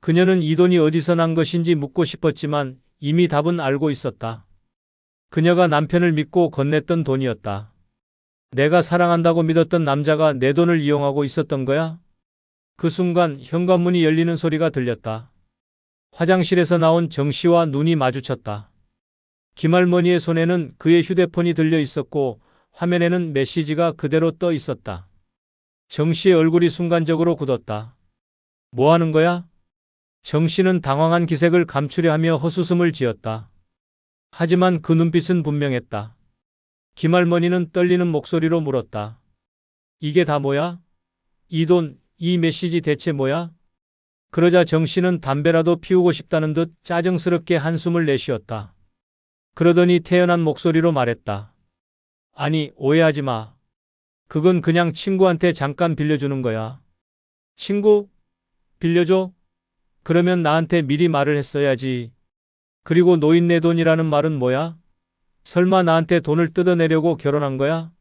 그녀는 이 돈이 어디서 난 것인지 묻고 싶었지만 이미 답은 알고 있었다. 그녀가 남편을 믿고 건넸던 돈이었다. 내가 사랑한다고 믿었던 남자가 내 돈을 이용하고 있었던 거야? 그 순간 현관문이 열리는 소리가 들렸다. 화장실에서 나온 정 씨와 눈이 마주쳤다. 김할머니의 손에는 그의 휴대폰이 들려 있었고 화면에는 메시지가 그대로 떠 있었다. 정 씨의 얼굴이 순간적으로 굳었다. 뭐 하는 거야? 정 씨는 당황한 기색을 감추려 하며 헛웃음을 지었다. 하지만 그 눈빛은 분명했다. 김할머니는 떨리는 목소리로 물었다. 이게 다 뭐야? 이 돈, 이 메시지 대체 뭐야? 그러자 정 씨는 담배라도 피우고 싶다는 듯 짜증스럽게 한숨을 내쉬었다. 그러더니 태연한 목소리로 말했다. 아니, 오해하지 마. 그건 그냥 친구한테 잠깐 빌려주는 거야. 친구? 빌려줘? 그러면 나한테 미리 말을 했어야지. 그리고 노인네 돈이라는 말은 뭐야? 설마 나한테 돈을 뜯어내려고 결혼한 거야?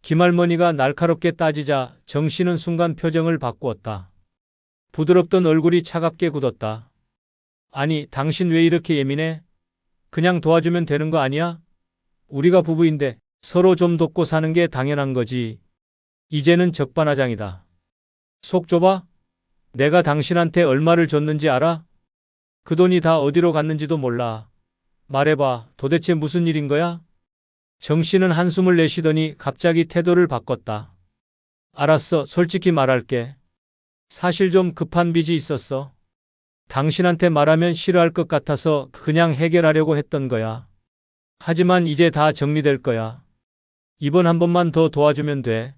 김할머니가 날카롭게 따지자 정 씨는 순간 표정을 바꾸었다. 부드럽던 얼굴이 차갑게 굳었다. 아니, 당신 왜 이렇게 예민해? 그냥 도와주면 되는 거 아니야? 우리가 부부인데 서로 좀 돕고 사는 게 당연한 거지. 이제는 적반하장이다. 속 좁아? 내가 당신한테 얼마를 줬는지 알아? 그 돈이 다 어디로 갔는지도 몰라. 말해봐, 도대체 무슨 일인 거야? 정 씨는 한숨을 내쉬더니 갑자기 태도를 바꿨다. 알았어, 솔직히 말할게. 사실 좀 급한 빚이 있었어. 당신한테 말하면 싫어할 것 같아서 그냥 해결하려고 했던 거야. 하지만 이제 다 정리될 거야. 이번 한 번만 더 도와주면 돼.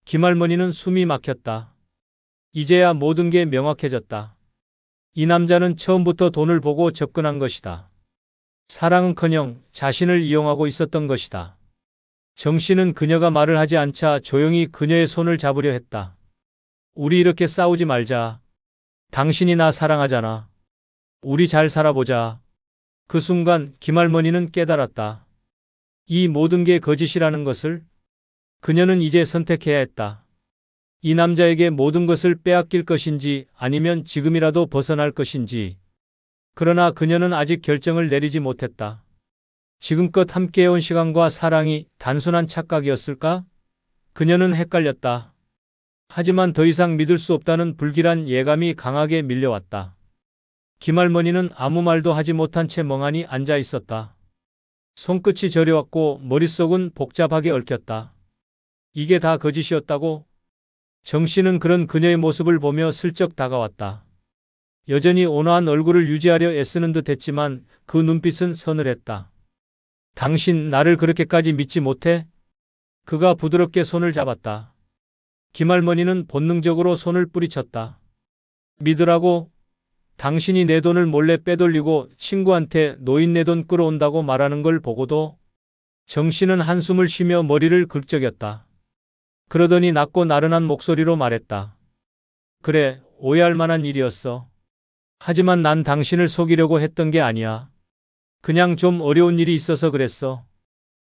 김할머니는 숨이 막혔다. 이제야 모든 게 명확해졌다. 이 남자는 처음부터 돈을 보고 접근한 것이다. 사랑은커녕 자신을 이용하고 있었던 것이다. 정 씨는 그녀가 말을 하지 않자 조용히 그녀의 손을 잡으려 했다. 우리 이렇게 싸우지 말자. 당신이 나 사랑하잖아. 우리 잘 살아보자. 그 순간 김할머니는 깨달았다. 이 모든 게 거짓이라는 것을. 그녀는 이제 선택해야 했다. 이 남자에게 모든 것을 빼앗길 것인지 아니면 지금이라도 벗어날 것인지. 그러나 그녀는 아직 결정을 내리지 못했다. 지금껏 함께해온 시간과 사랑이 단순한 착각이었을까? 그녀는 헷갈렸다. 하지만 더 이상 믿을 수 없다는 불길한 예감이 강하게 밀려왔다. 김할머니는 아무 말도 하지 못한 채 멍하니 앉아 있었다. 손끝이 저려왔고 머릿속은 복잡하게 얽혔다. 이게 다 거짓이었다고? 정 씨는 그런 그녀의 모습을 보며 슬쩍 다가왔다. 여전히 온화한 얼굴을 유지하려 애쓰는 듯 했지만 그 눈빛은 서늘했다. 당신 나를 그렇게까지 믿지 못해? 그가 부드럽게 손을 잡았다. 김할머니는 본능적으로 손을 뿌리쳤다. 믿으라고? 당신이 내 돈을 몰래 빼돌리고 친구한테 노인네 돈 끌어온다고 말하는 걸 보고도? 정 씨는 한숨을 쉬며 머리를 긁적였다. 그러더니 낮고 나른한 목소리로 말했다. 그래, 오해할 만한 일이었어. 하지만 난 당신을 속이려고 했던 게 아니야. 그냥 좀 어려운 일이 있어서 그랬어.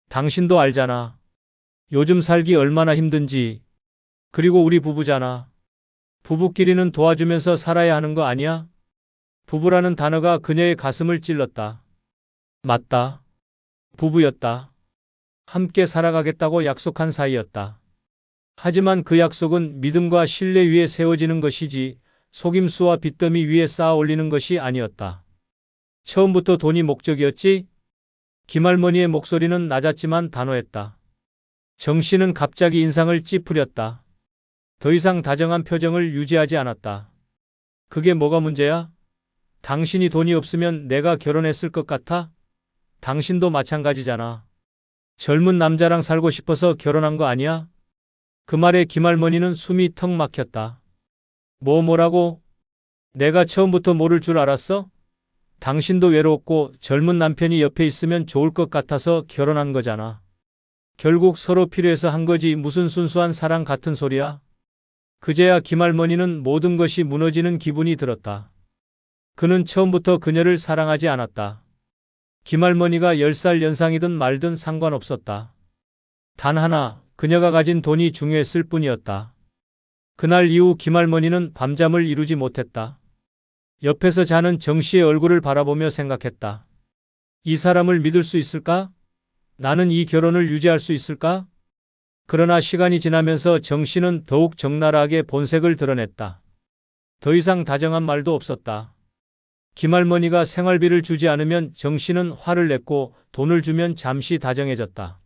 당신도 알잖아. 요즘 살기 얼마나 힘든지. 그리고 우리 부부잖아. 부부끼리는 도와주면서 살아야 하는 거 아니야? 부부라는 단어가 그녀의 가슴을 찔렀다. 맞다. 부부였다. 함께 살아가겠다고 약속한 사이였다. 하지만 그 약속은 믿음과 신뢰 위에 세워지는 것이지 속임수와 빚더미 위에 쌓아 올리는 것이 아니었다. 처음부터 돈이 목적이었지? 김할머니의 목소리는 낮았지만 단호했다. 정 씨는 갑자기 인상을 찌푸렸다. 더 이상 다정한 표정을 유지하지 않았다. 그게 뭐가 문제야? 당신이 돈이 없으면 내가 결혼했을 것 같아? 당신도 마찬가지잖아. 젊은 남자랑 살고 싶어서 결혼한 거 아니야? 그 말에 김할머니는 숨이 턱 막혔다. 뭐라고? 내가 처음부터 모를 줄 알았어? 당신도 외롭고 젊은 남편이 옆에 있으면 좋을 것 같아서 결혼한 거잖아. 결국 서로 필요해서 한 거지 무슨 순수한 사랑 같은 소리야? 그제야 김할머니는 모든 것이 무너지는 기분이 들었다. 그는 처음부터 그녀를 사랑하지 않았다. 김할머니가 10살 연상이든 말든 상관없었다. 단 하나, 그녀가 가진 돈이 중요했을 뿐이었다. 그날 이후 김할머니는 밤잠을 이루지 못했다. 옆에서 자는 정 씨의 얼굴을 바라보며 생각했다. 이 사람을 믿을 수 있을까? 나는 이 결혼을 유지할 수 있을까? 그러나 시간이 지나면서 정 씨는 더욱 적나라하게 본색을 드러냈다. 더 이상 다정한 말도 없었다. 김할머니가 생활비를 주지 않으면 정 씨는 화를 냈고 돈을 주면 잠시 다정해졌다.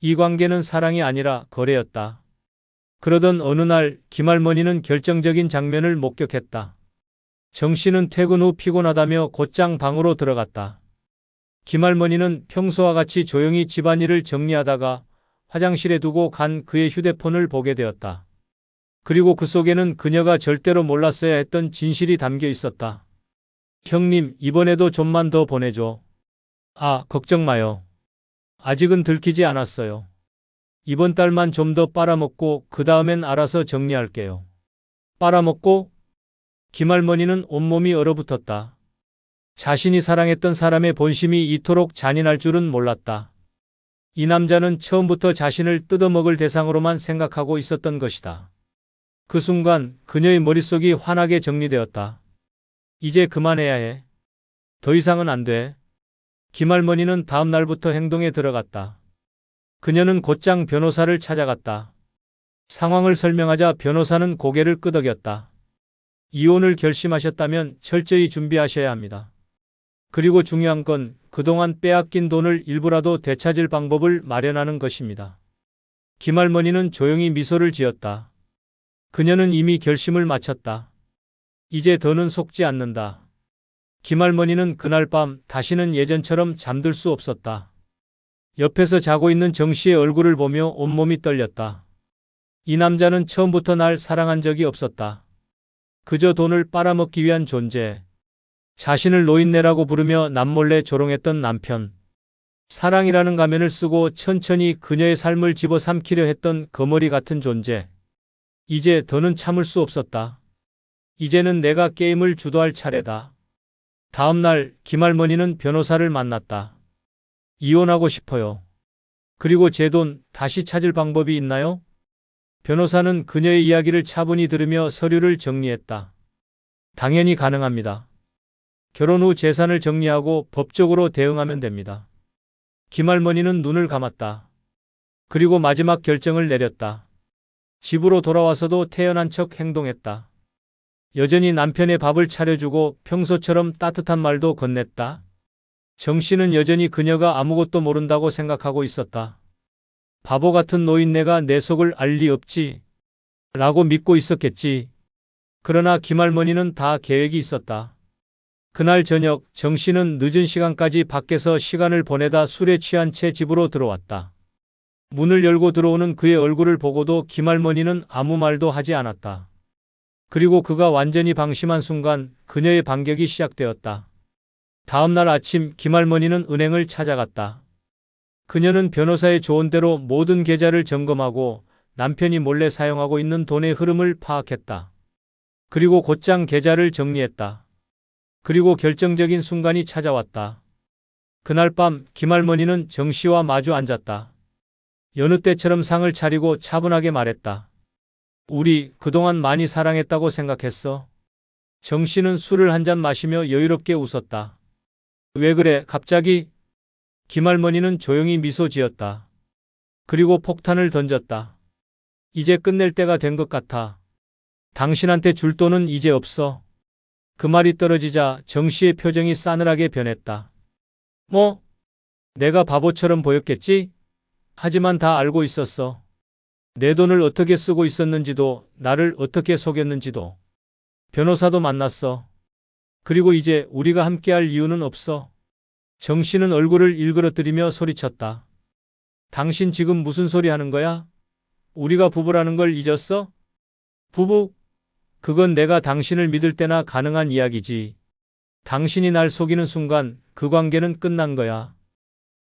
이 관계는 사랑이 아니라 거래였다. 그러던 어느 날 김할머니는 결정적인 장면을 목격했다. 정 씨는 퇴근 후 피곤하다며 곧장 방으로 들어갔다. 김할머니는 평소와 같이 조용히 집안일을 정리하다가 화장실에 두고 간 그의 휴대폰을 보게 되었다. 그리고 그 속에는 그녀가 절대로 몰랐어야 했던 진실이 담겨 있었다. 형님, 이번에도 좀만 더 보내줘. 아, 걱정 마요. 아직은 들키지 않았어요. 이번 달만 좀 더 빨아먹고 그 다음엔 알아서 정리할게요. 빨아먹고? 김할머니는 온몸이 얼어붙었다. 자신이 사랑했던 사람의 본심이 이토록 잔인할 줄은 몰랐다. 이 남자는 처음부터 자신을 뜯어먹을 대상으로만 생각하고 있었던 것이다. 그 순간 그녀의 머릿속이 환하게 정리되었다. 이제 그만해야 해. 더 이상은 안 돼. 김할머니는 다음 날부터 행동에 들어갔다. 그녀는 곧장 변호사를 찾아갔다. 상황을 설명하자 변호사는 고개를 끄덕였다. 이혼을 결심하셨다면 철저히 준비하셔야 합니다. 그리고 중요한 건 그동안 빼앗긴 돈을 일부라도 되찾을 방법을 마련하는 것입니다. 김할머니는 조용히 미소를 지었다. 그녀는 이미 결심을 마쳤다. 이제 더는 속지 않는다. 김할머니는 그날 밤 다시는 예전처럼 잠들 수 없었다. 옆에서 자고 있는 정 씨의 얼굴을 보며 온몸이 떨렸다. 이 남자는 처음부터 날 사랑한 적이 없었다. 그저 돈을 빨아먹기 위한 존재. 자신을 노인네라고 부르며 남몰래 조롱했던 남편. 사랑이라는 가면을 쓰고 천천히 그녀의 삶을 집어삼키려 했던 거머리 같은 존재. 이제 더는 참을 수 없었다. 이제는 내가 게임을 주도할 차례다. 다음 날 김할머니는 변호사를 만났다. 이혼하고 싶어요. 그리고 제 돈 다시 찾을 방법이 있나요? 변호사는 그녀의 이야기를 차분히 들으며 서류를 정리했다. 당연히 가능합니다. 결혼 후 재산을 정리하고 법적으로 대응하면 됩니다. 김할머니는 눈을 감았다. 그리고 마지막 결정을 내렸다. 집으로 돌아와서도 태연한 척 행동했다. 여전히 남편의 밥을 차려주고 평소처럼 따뜻한 말도 건넸다. 정 씨는 여전히 그녀가 아무것도 모른다고 생각하고 있었다. 바보 같은 노인네가 내 속을 알 리 없지. 라고 믿고 있었겠지. 그러나 김할머니는 다 계획이 있었다. 그날 저녁 정 씨는 늦은 시간까지 밖에서 시간을 보내다 술에 취한 채 집으로 들어왔다. 문을 열고 들어오는 그의 얼굴을 보고도 김할머니는 아무 말도 하지 않았다. 그리고 그가 완전히 방심한 순간 그녀의 반격이 시작되었다. 다음 날 아침 김할머니는 은행을 찾아갔다. 그녀는 변호사의 조언대로 모든 계좌를 점검하고 남편이 몰래 사용하고 있는 돈의 흐름을 파악했다. 그리고 곧장 계좌를 정리했다. 그리고 결정적인 순간이 찾아왔다. 그날 밤 김할머니는 정 씨와 마주 앉았다. 여느 때처럼 상을 차리고 차분하게 말했다. 우리 그동안 많이 사랑했다고 생각했어. 정 씨는 술을 한 잔 마시며 여유롭게 웃었다. 왜 그래, 갑자기? 김할머니는 조용히 미소 지었다. 그리고 폭탄을 던졌다. 이제 끝낼 때가 된 것 같아. 당신한테 줄 돈은 이제 없어. 그 말이 떨어지자 정 씨의 표정이 싸늘하게 변했다. 뭐? 내가 바보처럼 보였겠지? 하지만 다 알고 있었어. 내 돈을 어떻게 쓰고 있었는지도, 나를 어떻게 속였는지도. 변호사도 만났어. 그리고 이제 우리가 함께할 이유는 없어. 정 씨는 얼굴을 일그러뜨리며 소리쳤다. 당신 지금 무슨 소리 하는 거야? 우리가 부부라는 걸 잊었어? 부부? 그건 내가 당신을 믿을 때나 가능한 이야기지. 당신이 날 속이는 순간 그 관계는 끝난 거야.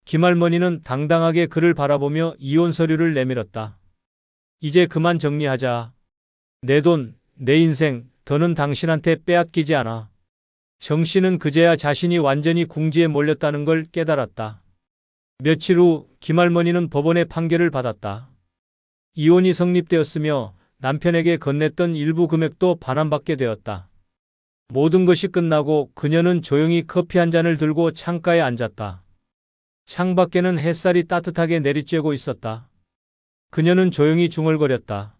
김할머니는 당당하게 그를 바라보며 이혼 서류를 내밀었다. 이제 그만 정리하자. 내 돈, 내 인생, 더는 당신한테 빼앗기지 않아. 정 씨는 그제야 자신이 완전히 궁지에 몰렸다는 걸 깨달았다. 며칠 후 김할머니는 법원의 판결을 받았다. 이혼이 성립되었으며 남편에게 건넸던 일부 금액도 반환받게 되었다. 모든 것이 끝나고 그녀는 조용히 커피 한 잔을 들고 창가에 앉았다. 창밖에는 햇살이 따뜻하게 내리쬐고 있었다. 그녀는 조용히 중얼거렸다.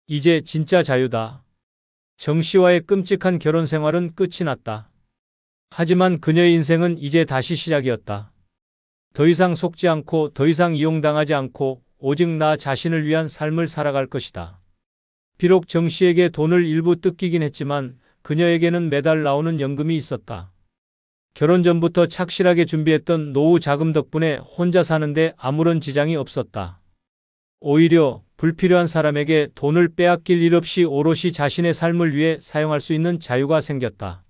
이제 진짜 자유다. 정 씨와의 끔찍한 결혼 생활은 끝이 났다. 하지만 그녀의 인생은 이제 다시 시작이었다. 더 이상 속지 않고 더 이상 이용당하지 않고 오직 나 자신을 위한 삶을 살아갈 것이다. 비록 정 씨에게 돈을 일부 뜯기긴 했지만 그녀에게는 매달 나오는 연금이 있었다. 결혼 전부터 착실하게 준비했던 노후 자금 덕분에 혼자 사는데 아무런 지장이 없었다. 오히려 불필요한 사람에게 돈을 빼앗길 일 없이 오롯이 자신의 삶을 위해 사용할 수 있는 자유가 생겼다.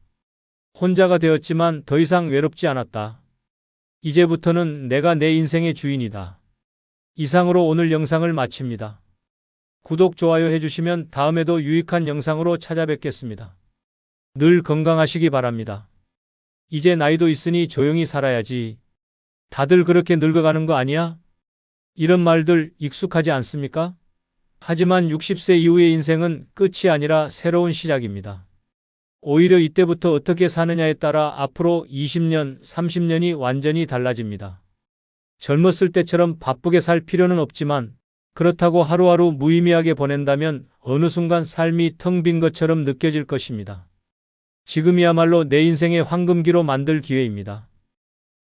혼자가 되었지만 더 이상 외롭지 않았다. 이제부터는 내가 내 인생의 주인이다. 이상으로 오늘 영상을 마칩니다. 구독, 좋아요 해주시면 다음에도 유익한 영상으로 찾아뵙겠습니다. 늘 건강하시기 바랍니다. 이제 나이도 있으니 조용히 살아야지. 다들 그렇게 늙어가는 거 아니야? 이런 말들 익숙하지 않습니까? 하지만 60세 이후의 인생은 끝이 아니라 새로운 시작입니다. 오히려 이때부터 어떻게 사느냐에 따라 앞으로 20년, 30년이 완전히 달라집니다. 젊었을 때처럼 바쁘게 살 필요는 없지만 그렇다고 하루하루 무의미하게 보낸다면 어느 순간 삶이 텅 빈 것처럼 느껴질 것입니다. 지금이야말로 내 인생의 황금기로 만들 기회입니다.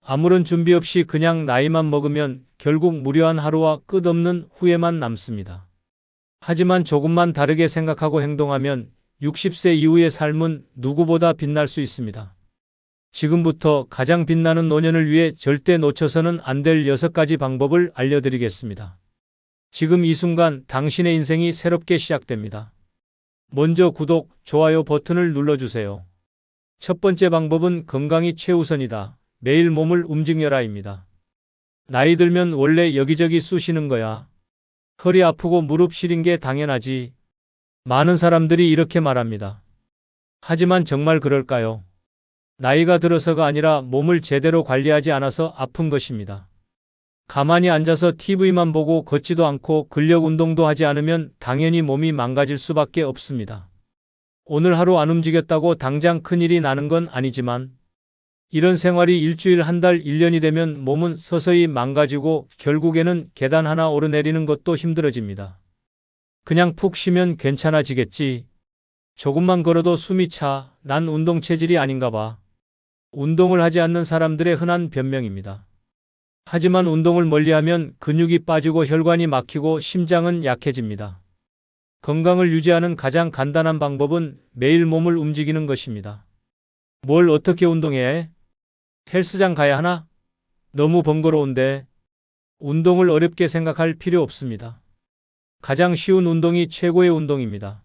아무런 준비 없이 그냥 나이만 먹으면 결국 무료한 하루와 끝없는 후회만 남습니다. 하지만 조금만 다르게 생각하고 행동하면 60세 이후의 삶은 누구보다 빛날 수 있습니다. 지금부터 가장 빛나는 노년을 위해 절대 놓쳐서는 안 될 6가지 방법을 알려드리겠습니다. 지금 이 순간 당신의 인생이 새롭게 시작됩니다. 먼저 구독, 좋아요 버튼을 눌러주세요. 첫 번째 방법은 건강이 최우선이다. 매일 몸을 움직여라입니다. 나이 들면 원래 여기저기 쑤시는 거야. 허리 아프고 무릎 시린 게 당연하지. 많은 사람들이 이렇게 말합니다. 하지만 정말 그럴까요? 나이가 들어서가 아니라 몸을 제대로 관리하지 않아서 아픈 것입니다. 가만히 앉아서 TV만 보고 걷지도 않고 근력 운동도 하지 않으면 당연히 몸이 망가질 수밖에 없습니다. 오늘 하루 안 움직였다고 당장 큰일이 나는 건 아니지만 이런 생활이 일주일, 한 달, 1년이 되면 몸은 서서히 망가지고 결국에는 계단 하나 오르내리는 것도 힘들어집니다. 그냥 푹 쉬면 괜찮아지겠지. 조금만 걸어도 숨이 차. 난 운동 체질이 아닌가 봐. 운동을 하지 않는 사람들의 흔한 변명입니다. 하지만 운동을 멀리하면 근육이 빠지고 혈관이 막히고 심장은 약해집니다. 건강을 유지하는 가장 간단한 방법은 매일 몸을 움직이는 것입니다. 뭘 어떻게 운동해야 해? 헬스장 가야 하나? 너무 번거로운데. 운동을 어렵게 생각할 필요 없습니다. 가장 쉬운 운동이 최고의 운동입니다.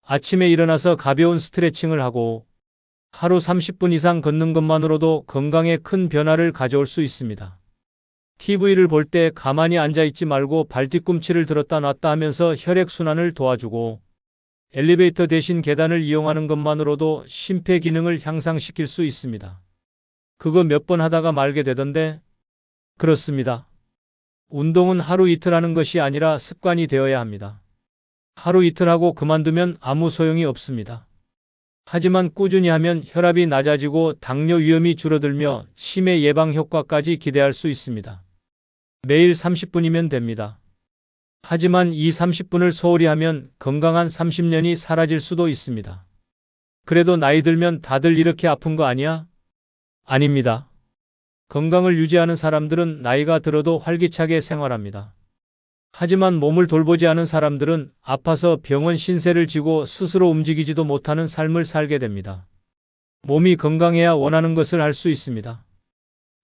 아침에 일어나서 가벼운 스트레칭을 하고 하루 30분 이상 걷는 것만으로도 건강에 큰 변화를 가져올 수 있습니다. TV를 볼 때 가만히 앉아있지 말고 발뒤꿈치를 들었다 놨다 하면서 혈액순환을 도와주고 엘리베이터 대신 계단을 이용하는 것만으로도 심폐기능을 향상시킬 수 있습니다. 그거 몇 번 하다가 말게 되던데? 그렇습니다. 운동은 하루 이틀 하는 것이 아니라 습관이 되어야 합니다. 하루 이틀 하고 그만두면 아무 소용이 없습니다. 하지만 꾸준히 하면 혈압이 낮아지고 당뇨 위험이 줄어들며 치매 예방 효과까지 기대할 수 있습니다. 매일 30분이면 됩니다. 하지만 이 30분을 소홀히 하면 건강한 30년이 사라질 수도 있습니다. 그래도 나이 들면 다들 이렇게 아픈 거 아니야? 아닙니다. 건강을 유지하는 사람들은 나이가 들어도 활기차게 생활합니다. 하지만 몸을 돌보지 않은 사람들은 아파서 병원 신세를 지고 스스로 움직이지도 못하는 삶을 살게 됩니다. 몸이 건강해야 원하는 것을 할 수 있습니다.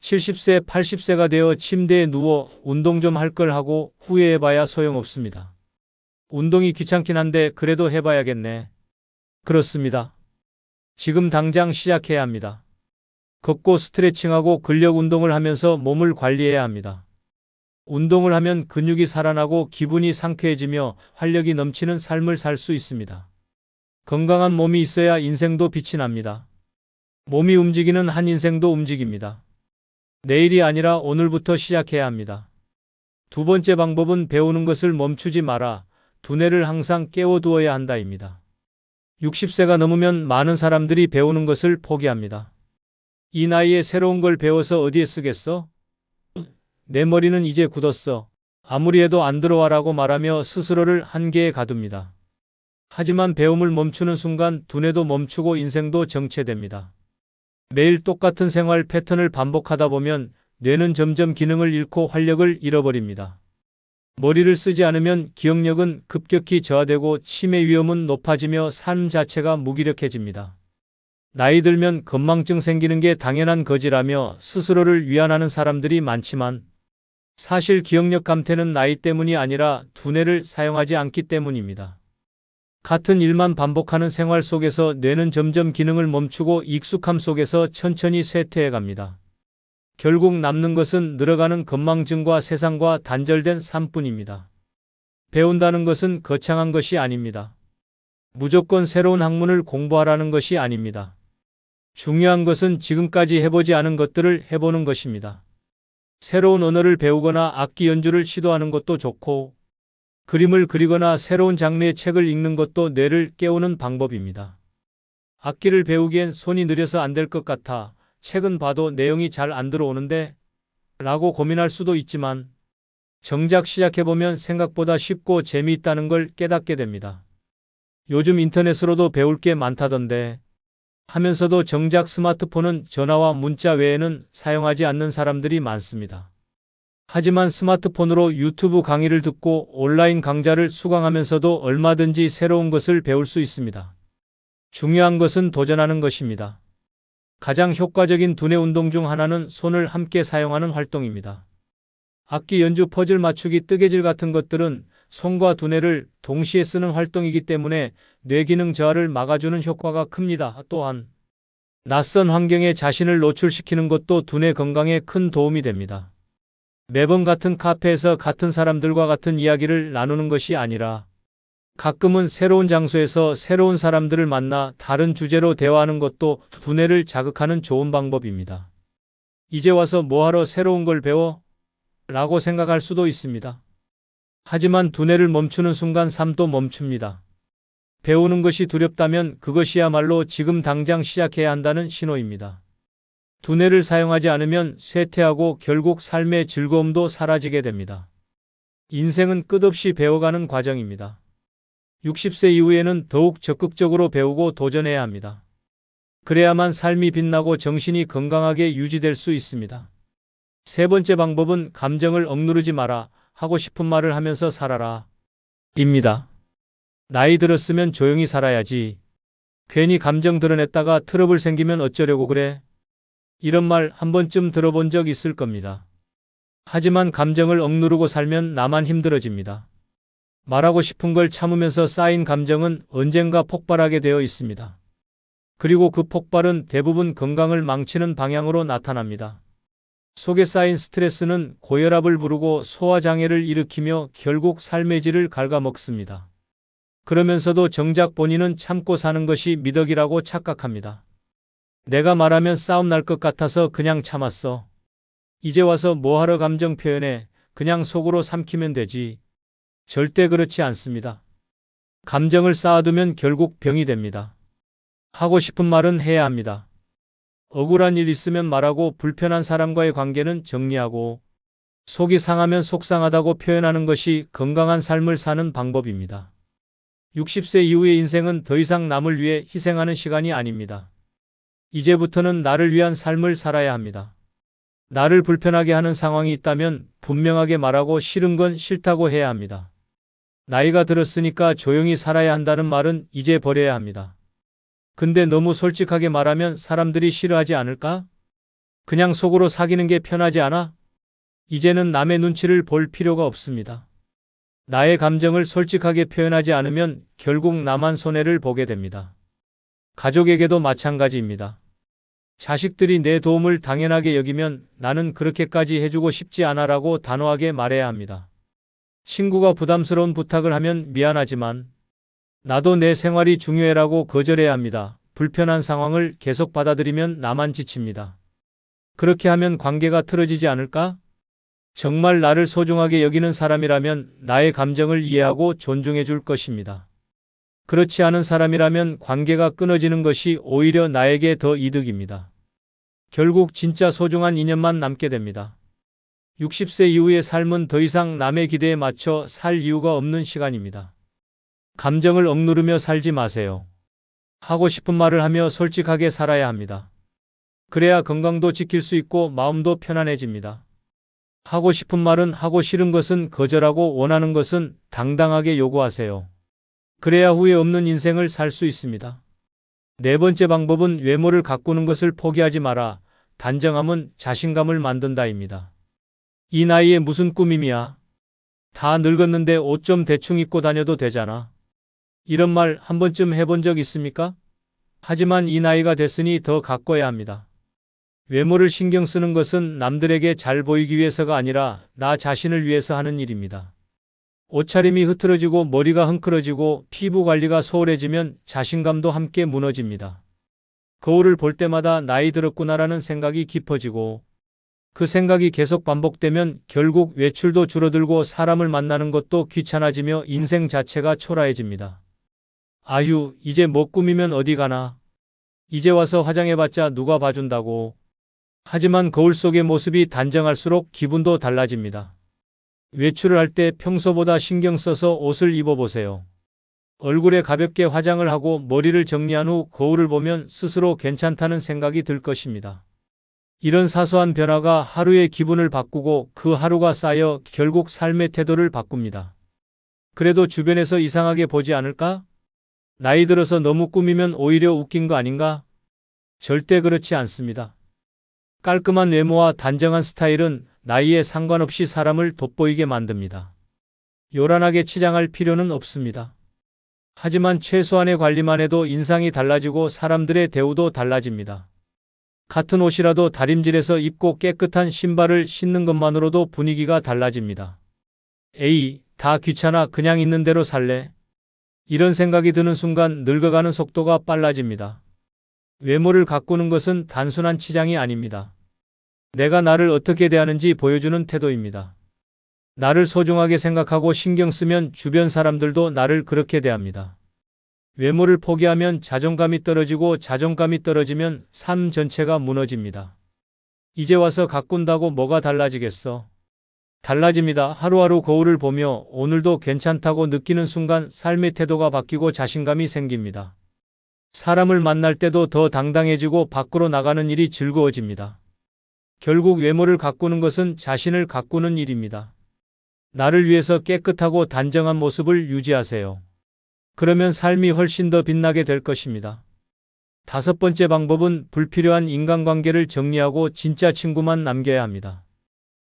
70세, 80세가 되어 침대에 누워 운동 좀 할 걸 하고 후회해봐야 소용없습니다. 운동이 귀찮긴 한데 그래도 해봐야겠네. 그렇습니다. 지금 당장 시작해야 합니다. 걷고 스트레칭하고 근력 운동을 하면서 몸을 관리해야 합니다. 운동을 하면 근육이 살아나고 기분이 상쾌해지며 활력이 넘치는 삶을 살 수 있습니다. 건강한 몸이 있어야 인생도 빛이 납니다. 몸이 움직이는 한 인생도 움직입니다. 내일이 아니라 오늘부터 시작해야 합니다. 두 번째 방법은 배우는 것을 멈추지 마라. 두뇌를 항상 깨워두어야 한다입니다. 60세가 넘으면 많은 사람들이 배우는 것을 포기합니다. 이 나이에 새로운 걸 배워서 어디에 쓰겠어? 내 머리는 이제 굳었어. 아무리 해도 안 들어와라고 말하며 스스로를 한계에 가둡니다. 하지만 배움을 멈추는 순간 두뇌도 멈추고 인생도 정체됩니다. 매일 똑같은 생활 패턴을 반복하다 보면 뇌는 점점 기능을 잃고 활력을 잃어버립니다. 머리를 쓰지 않으면 기억력은 급격히 저하되고 치매 위험은 높아지며 삶 자체가 무기력해집니다. 나이 들면 건망증 생기는 게 당연한 거지라며 스스로를 위안하는 사람들이 많지만 사실 기억력 감퇴는 나이 때문이 아니라 두뇌를 사용하지 않기 때문입니다. 같은 일만 반복하는 생활 속에서 뇌는 점점 기능을 멈추고 익숙함 속에서 천천히 쇠퇴해 갑니다. 결국 남는 것은 늘어가는 건망증과 세상과 단절된 삶뿐입니다. 배운다는 것은 거창한 것이 아닙니다. 무조건 새로운 학문을 공부하라는 것이 아닙니다. 중요한 것은 지금까지 해보지 않은 것들을 해보는 것입니다. 새로운 언어를 배우거나 악기 연주를 시도하는 것도 좋고 그림을 그리거나 새로운 장르의 책을 읽는 것도 뇌를 깨우는 방법입니다. 악기를 배우기엔 손이 느려서 안 될 것 같아 책은 봐도 내용이 잘 안 들어오는데 라고 고민할 수도 있지만 정작 시작해보면 생각보다 쉽고 재미있다는 걸 깨닫게 됩니다. 요즘 인터넷으로도 배울 게 많다던데 하면서도 정작 스마트폰은 전화와 문자 외에는 사용하지 않는 사람들이 많습니다. 하지만 스마트폰으로 유튜브 강의를 듣고 온라인 강좌를 수강하면서도 얼마든지 새로운 것을 배울 수 있습니다. 중요한 것은 도전하는 것입니다. 가장 효과적인 두뇌 운동 중 하나는 손을 함께 사용하는 활동입니다. 악기 연주, 퍼즐 맞추기, 뜨개질 같은 것들은 손과 두뇌를 동시에 쓰는 활동이기 때문에 뇌기능 저하를 막아주는 효과가 큽니다. 또한 낯선 환경에 자신을 노출시키는 것도 두뇌 건강에 큰 도움이 됩니다. 매번 같은 카페에서 같은 사람들과 같은 이야기를 나누는 것이 아니라 가끔은 새로운 장소에서 새로운 사람들을 만나 다른 주제로 대화하는 것도 두뇌를 자극하는 좋은 방법입니다. 이제 와서 뭐하러 새로운 걸 배워? 라고 생각할 수도 있습니다. 하지만 두뇌를 멈추는 순간 삶도 멈춥니다. 배우는 것이 두렵다면 그것이야말로 지금 당장 시작해야 한다는 신호입니다. 두뇌를 사용하지 않으면 쇠퇴하고 결국 삶의 즐거움도 사라지게 됩니다. 인생은 끝없이 배워가는 과정입니다. 60세 이후에는 더욱 적극적으로 배우고 도전해야 합니다. 그래야만 삶이 빛나고 정신이 건강하게 유지될 수 있습니다. 세 번째 방법은 감정을 억누르지 마라. 하고 싶은 말을 하면서 살아라. 입니다. 나이 들었으면 조용히 살아야지. 괜히 감정 드러냈다가 트러블 생기면 어쩌려고 그래? 이런 말 한 번쯤 들어본 적 있을 겁니다. 하지만 감정을 억누르고 살면 나만 힘들어집니다. 말하고 싶은 걸 참으면서 쌓인 감정은 언젠가 폭발하게 되어 있습니다. 그리고 그 폭발은 대부분 건강을 망치는 방향으로 나타납니다. 속에 쌓인 스트레스는 고혈압을 부르고 소화장애를 일으키며 결국 삶의 질을 갉아먹습니다. 그러면서도 정작 본인은 참고 사는 것이 미덕이라고 착각합니다. 내가 말하면 싸움 날 것 같아서 그냥 참았어. 이제 와서 뭐하러 감정 표현해? 그냥 속으로 삼키면 되지. 절대 그렇지 않습니다. 감정을 쌓아두면 결국 병이 됩니다. 하고 싶은 말은 해야 합니다. 억울한 일 있으면 말하고 불편한 사람과의 관계는 정리하고 속이 상하면 속상하다고 표현하는 것이 건강한 삶을 사는 방법입니다. 60세 이후의 인생은 더 이상 남을 위해 희생하는 시간이 아닙니다. 이제부터는 나를 위한 삶을 살아야 합니다. 나를 불편하게 하는 상황이 있다면 분명하게 말하고 싫은 건 싫다고 해야 합니다. 나이가 들었으니까 조용히 살아야 한다는 말은 이제 버려야 합니다. 근데 너무 솔직하게 말하면 사람들이 싫어하지 않을까? 그냥 속으로 사귀는 게 편하지 않아? 이제는 남의 눈치를 볼 필요가 없습니다. 나의 감정을 솔직하게 표현하지 않으면 결국 나만 손해를 보게 됩니다. 가족에게도 마찬가지입니다. 자식들이 내 도움을 당연하게 여기면 나는 그렇게까지 해주고 싶지 않아라고 단호하게 말해야 합니다. 친구가 부담스러운 부탁을 하면 미안하지만 나도 내 생활이 중요해라고 거절해야 합니다. 불편한 상황을 계속 받아들이면 나만 지칩니다. 그렇게 하면 관계가 틀어지지 않을까? 정말 나를 소중하게 여기는 사람이라면 나의 감정을 이해하고 존중해 줄 것입니다. 그렇지 않은 사람이라면 관계가 끊어지는 것이 오히려 나에게 더 이득입니다. 결국 진짜 소중한 인연만 남게 됩니다. 60세 이후의 삶은 더 이상 남의 기대에 맞춰 살 이유가 없는 시간입니다. 감정을 억누르며 살지 마세요. 하고 싶은 말을 하며 솔직하게 살아야 합니다. 그래야 건강도 지킬 수 있고 마음도 편안해집니다. 하고 싶은 말은 하고 싫은 것은 거절하고 원하는 것은 당당하게 요구하세요. 그래야 후회 없는 인생을 살 수 있습니다. 네 번째 방법은 외모를 가꾸는 것을 포기하지 마라. 단정함은 자신감을 만든다입니다. 이 나이에 무슨 꾸밈이야? 다 늙었는데 옷 좀 대충 입고 다녀도 되잖아. 이런 말 한 번쯤 해본 적 있습니까? 하지만 이 나이가 됐으니 더 가꿔야 합니다. 외모를 신경 쓰는 것은 남들에게 잘 보이기 위해서가 아니라 나 자신을 위해서 하는 일입니다. 옷차림이 흐트러지고 머리가 흥크러지고 피부 관리가 소홀해지면 자신감도 함께 무너집니다. 거울을 볼 때마다 나이 들었구나라는 생각이 깊어지고 그 생각이 계속 반복되면 결국 외출도 줄어들고 사람을 만나는 것도 귀찮아지며 인생 자체가 초라해집니다. 아유, 이제 뭐 꾸미면 어디 가나. 이제 와서 화장해봤자 누가 봐준다고. 하지만 거울 속의 모습이 단정할수록 기분도 달라집니다. 외출을 할 때 평소보다 신경 써서 옷을 입어보세요. 얼굴에 가볍게 화장을 하고 머리를 정리한 후 거울을 보면 스스로 괜찮다는 생각이 들 것입니다. 이런 사소한 변화가 하루의 기분을 바꾸고 그 하루가 쌓여 결국 삶의 태도를 바꿉니다. 그래도 주변에서 이상하게 보지 않을까? 나이 들어서 너무 꾸미면 오히려 웃긴 거 아닌가? 절대 그렇지 않습니다. 깔끔한 외모와 단정한 스타일은 나이에 상관없이 사람을 돋보이게 만듭니다. 요란하게 치장할 필요는 없습니다. 하지만 최소한의 관리만 해도 인상이 달라지고 사람들의 대우도 달라집니다. 같은 옷이라도 다림질해서 입고 깨끗한 신발을 신는 것만으로도 분위기가 달라집니다. 에이, 다 귀찮아. 그냥 있는 대로 살래. 이런 생각이 드는 순간 늙어가는 속도가 빨라집니다. 외모를 가꾸는 것은 단순한 치장이 아닙니다. 내가 나를 어떻게 대하는지 보여주는 태도입니다. 나를 소중하게 생각하고 신경 쓰면 주변 사람들도 나를 그렇게 대합니다. 외모를 포기하면 자존감이 떨어지고 자존감이 떨어지면 삶 전체가 무너집니다. 이제 와서 가꾼다고 뭐가 달라지겠어? 달라집니다. 하루하루 거울을 보며 오늘도 괜찮다고 느끼는 순간 삶의 태도가 바뀌고 자신감이 생깁니다. 사람을 만날 때도 더 당당해지고 밖으로 나가는 일이 즐거워집니다. 결국 외모를 가꾸는 것은 자신을 가꾸는 일입니다. 나를 위해서 깨끗하고 단정한 모습을 유지하세요. 그러면 삶이 훨씬 더 빛나게 될 것입니다. 5번째 방법은 불필요한 인간관계를 정리하고 진짜 친구만 남겨야 합니다.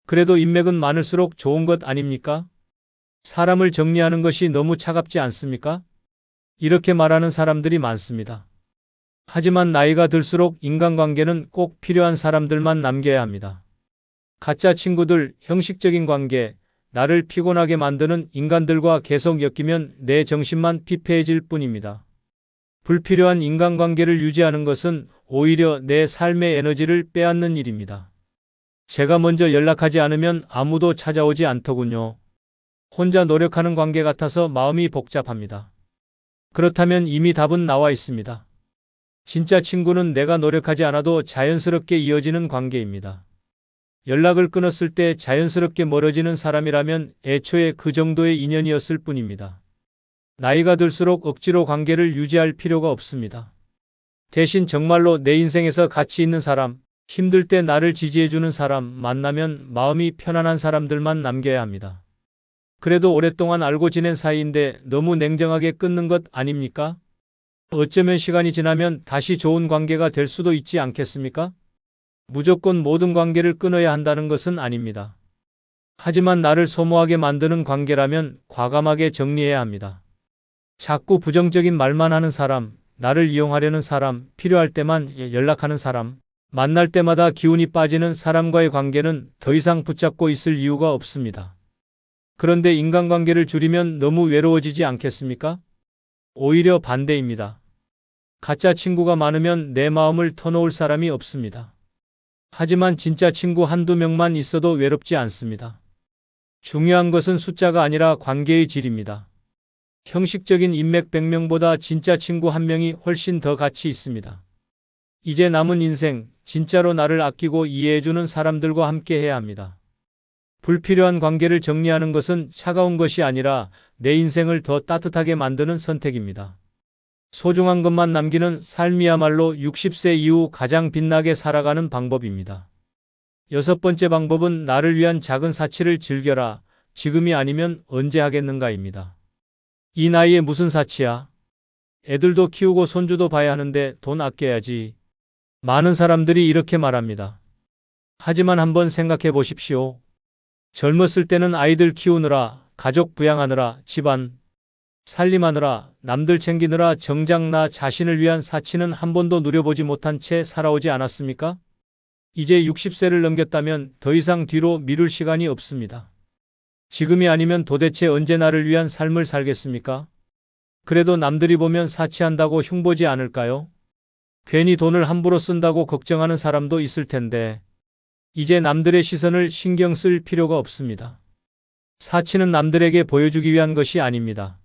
그래도 인맥은 많을수록 좋은 것 아닙니까? 사람을 정리하는 것이 너무 차갑지 않습니까? 이렇게 말하는 사람들이 많습니다. 하지만 나이가 들수록 인간관계는 꼭 필요한 사람들만 남겨야 합니다. 가짜 친구들, 형식적인 관계, 나를 피곤하게 만드는 인간들과 계속 엮이면 내 정신만 피폐해질 뿐입니다. 불필요한 인간관계를 유지하는 것은 오히려 내 삶의 에너지를 빼앗는 일입니다. 제가 먼저 연락하지 않으면 아무도 찾아오지 않더군요. 혼자 노력하는 관계 같아서 마음이 복잡합니다. 그렇다면 이미 답은 나와 있습니다. 진짜 친구는 내가 노력하지 않아도 자연스럽게 이어지는 관계입니다. 연락을 끊었을 때 자연스럽게 멀어지는 사람이라면 애초에 그 정도의 인연이었을 뿐입니다. 나이가 들수록 억지로 관계를 유지할 필요가 없습니다. 대신 정말로 내 인생에서 가치 있는 사람, 힘들 때 나를 지지해주는 사람 만나면 마음이 편안한 사람들만 남겨야 합니다. 그래도 오랫동안 알고 지낸 사이인데 너무 냉정하게 끊는 것 아닙니까? 어쩌면 시간이 지나면 다시 좋은 관계가 될 수도 있지 않겠습니까? 무조건 모든 관계를 끊어야 한다는 것은 아닙니다. 하지만 나를 소모하게 만드는 관계라면 과감하게 정리해야 합니다. 자꾸 부정적인 말만 하는 사람, 나를 이용하려는 사람, 필요할 때만 연락하는 사람, 만날 때마다 기운이 빠지는 사람과의 관계는 더 이상 붙잡고 있을 이유가 없습니다. 그런데 인간관계를 줄이면 너무 외로워지지 않겠습니까? 오히려 반대입니다. 가짜 친구가 많으면 내 마음을 터놓을 사람이 없습니다. 하지만 진짜 친구 한두 명만 있어도 외롭지 않습니다. 중요한 것은 숫자가 아니라 관계의 질입니다. 형식적인 인맥 100명보다 진짜 친구 1명이 훨씬 더 가치 있습니다. 이제 남은 인생, 진짜로 나를 아끼고 이해해주는 사람들과 함께 해야 합니다. 불필요한 관계를 정리하는 것은 차가운 것이 아니라 내 인생을 더 따뜻하게 만드는 선택입니다. 소중한 것만 남기는 삶이야말로 60세 이후 가장 빛나게 살아가는 방법입니다. 6번째 방법은 나를 위한 작은 사치를 즐겨라. 지금이 아니면 언제 하겠는가입니다. 이 나이에 무슨 사치야? 애들도 키우고 손주도 봐야 하는데 돈 아껴야지. 많은 사람들이 이렇게 말합니다. 하지만 한번 생각해 보십시오. 젊었을 때는 아이들 키우느라, 가족 부양하느라, 집안 살림하느라, 남들 챙기느라 정작 나 자신을 위한 사치는 한 번도 누려보지 못한 채 살아오지 않았습니까? 이제 60세를 넘겼다면 더 이상 뒤로 미룰 시간이 없습니다. 지금이 아니면 도대체 언제 나를 위한 삶을 살겠습니까? 그래도 남들이 보면 사치한다고 흉보지 않을까요? 괜히 돈을 함부로 쓴다고 걱정하는 사람도 있을 텐데, 이제 남들의 시선을 신경 쓸 필요가 없습니다. 사치는 남들에게 보여주기 위한 것이 아닙니다.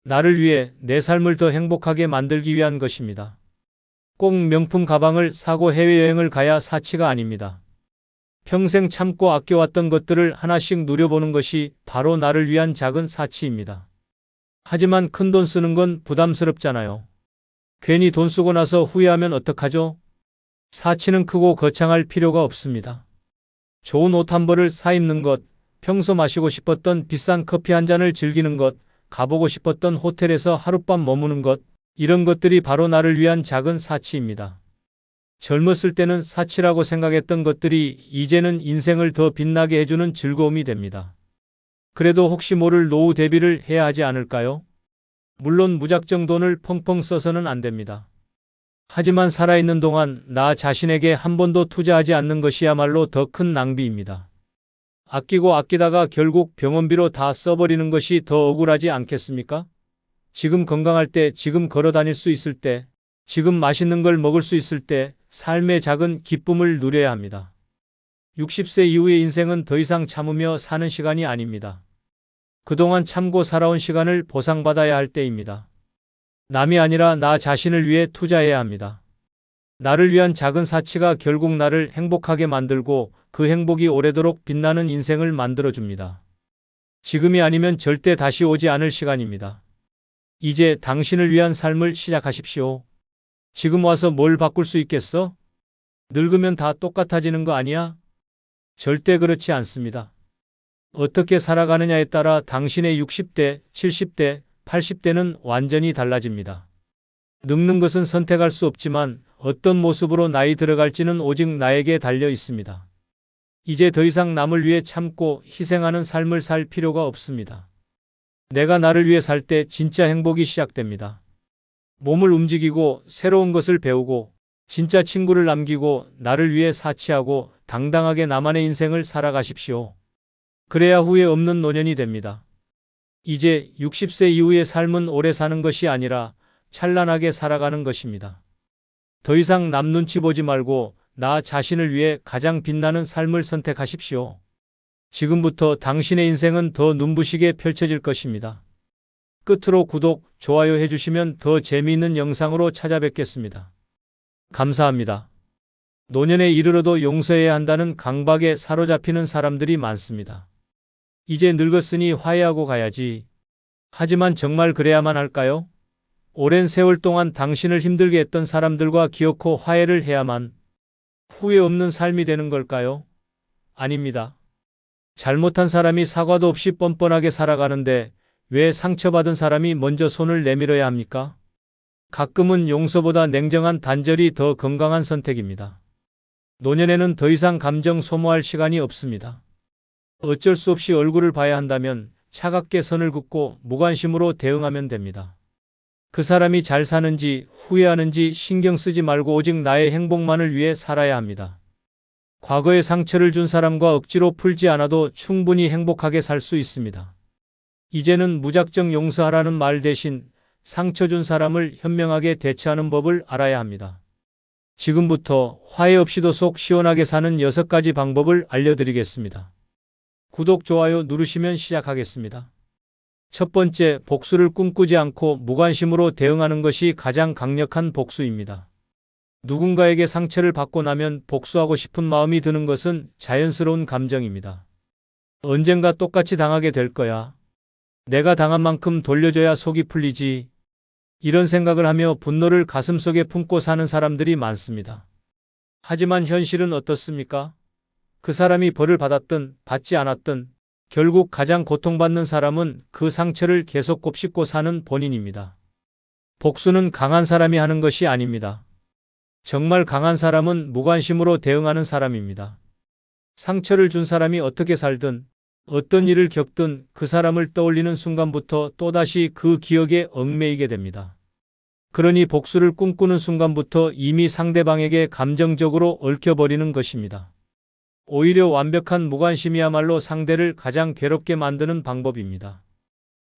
나를 위해 내 삶을 더 행복하게 만들기 위한 것입니다. 꼭 명품 가방을 사고 해외여행을 가야 사치가 아닙니다. 평생 참고 아껴왔던 것들을 하나씩 누려보는 것이 바로 나를 위한 작은 사치입니다. 하지만 큰돈 쓰는 건 부담스럽잖아요. 괜히 돈 쓰고 나서 후회하면 어떡하죠? 사치는 크고 거창할 필요가 없습니다. 좋은 옷 한 벌을 사 입는 것, 평소 마시고 싶었던 비싼 커피 한 잔을 즐기는 것, 가보고 싶었던 호텔에서 하룻밤 머무는 것, 이런 것들이 바로 나를 위한 작은 사치입니다. 젊었을 때는 사치라고 생각했던 것들이 이제는 인생을 더 빛나게 해주는 즐거움이 됩니다. 그래도 혹시 모를 노후 대비를 해야 하지 않을까요? 물론 무작정 돈을 펑펑 써서는 안 됩니다. 하지만 살아있는 동안 나 자신에게 한 번도 투자하지 않는 것이야말로 더 큰 낭비입니다. 아끼고 아끼다가 결국 병원비로 다 써버리는 것이 더 억울하지 않겠습니까? 지금 건강할 때, 지금 걸어 다닐 수 있을 때, 지금 맛있는 걸 먹을 수 있을 때 삶의 작은 기쁨을 누려야 합니다. 60세 이후의 인생은 더 이상 참으며 사는 시간이 아닙니다. 그동안 참고 살아온 시간을 보상받아야 할 때입니다. 남이 아니라 나 자신을 위해 투자해야 합니다. 나를 위한 작은 사치가 결국 나를 행복하게 만들고 그 행복이 오래도록 빛나는 인생을 만들어줍니다. 지금이 아니면 절대 다시 오지 않을 시간입니다. 이제 당신을 위한 삶을 시작하십시오. 지금 와서 뭘 바꿀 수 있겠어? 늙으면 다 똑같아지는 거 아니야? 절대 그렇지 않습니다. 어떻게 살아가느냐에 따라 당신의 60대, 70대, 80대는 완전히 달라집니다. 늙는 것은 선택할 수 없지만 어떤 모습으로 나이 들어갈지는 오직 나에게 달려 있습니다. 이제 더 이상 남을 위해 참고 희생하는 삶을 살 필요가 없습니다. 내가 나를 위해 살 때 진짜 행복이 시작됩니다. 몸을 움직이고 새로운 것을 배우고 진짜 친구를 남기고 나를 위해 사치하고 당당하게 나만의 인생을 살아가십시오. 그래야 후회 없는 노년이 됩니다. 이제 60세 이후의 삶은 오래 사는 것이 아니라 찬란하게 살아가는 것입니다. 더 이상 남 눈치 보지 말고 나 자신을 위해 가장 빛나는 삶을 선택하십시오. 지금부터 당신의 인생은 더 눈부시게 펼쳐질 것입니다. 끝으로 구독, 좋아요 해주시면 더 재미있는 영상으로 찾아뵙겠습니다. 감사합니다. 노년에 이르러도 용서해야 한다는 강박에 사로잡히는 사람들이 많습니다. 이제 늙었으니 화해하고 가야지. 하지만 정말 그래야만 할까요? 오랜 세월 동안 당신을 힘들게 했던 사람들과 기어코 화해를 해야만 후회 없는 삶이 되는 걸까요? 아닙니다. 잘못한 사람이 사과도 없이 뻔뻔하게 살아가는데 왜 상처받은 사람이 먼저 손을 내밀어야 합니까? 가끔은 용서보다 냉정한 단절이 더 건강한 선택입니다. 노년에는 더 이상 감정 소모할 시간이 없습니다. 어쩔 수 없이 얼굴을 봐야 한다면 차갑게 선을 긋고 무관심으로 대응하면 됩니다. 그 사람이 잘 사는지 후회하는지 신경 쓰지 말고 오직 나의 행복만을 위해 살아야 합니다. 과거에 상처를 준 사람과 억지로 풀지 않아도 충분히 행복하게 살 수 있습니다. 이제는 무작정 용서하라는 말 대신 상처 준 사람을 현명하게 대처하는 법을 알아야 합니다. 지금부터 화해 없이도 속 시원하게 사는 6가지 방법을 알려드리겠습니다. 구독, 좋아요 누르시면 시작하겠습니다. 첫 번째, 복수를 꿈꾸지 않고 무관심으로 대응하는 것이 가장 강력한 복수입니다. 누군가에게 상처를 받고 나면 복수하고 싶은 마음이 드는 것은 자연스러운 감정입니다. 언젠가 똑같이 당하게 될 거야. 내가 당한 만큼 돌려줘야 속이 풀리지. 이런 생각을 하며 분노를 가슴속에 품고 사는 사람들이 많습니다. 하지만 현실은 어떻습니까? 그 사람이 벌을 받았든 받지 않았든 결국 가장 고통받는 사람은 그 상처를 계속 곱씹고 사는 본인입니다. 복수는 강한 사람이 하는 것이 아닙니다. 정말 강한 사람은 무관심으로 대응하는 사람입니다. 상처를 준 사람이 어떻게 살든 어떤 일을 겪든 그 사람을 떠올리는 순간부터 또다시 그 기억에 얽매이게 됩니다. 그러니 복수를 꿈꾸는 순간부터 이미 상대방에게 감정적으로 얽혀버리는 것입니다. 오히려 완벽한 무관심이야말로 상대를 가장 괴롭게 만드는 방법입니다.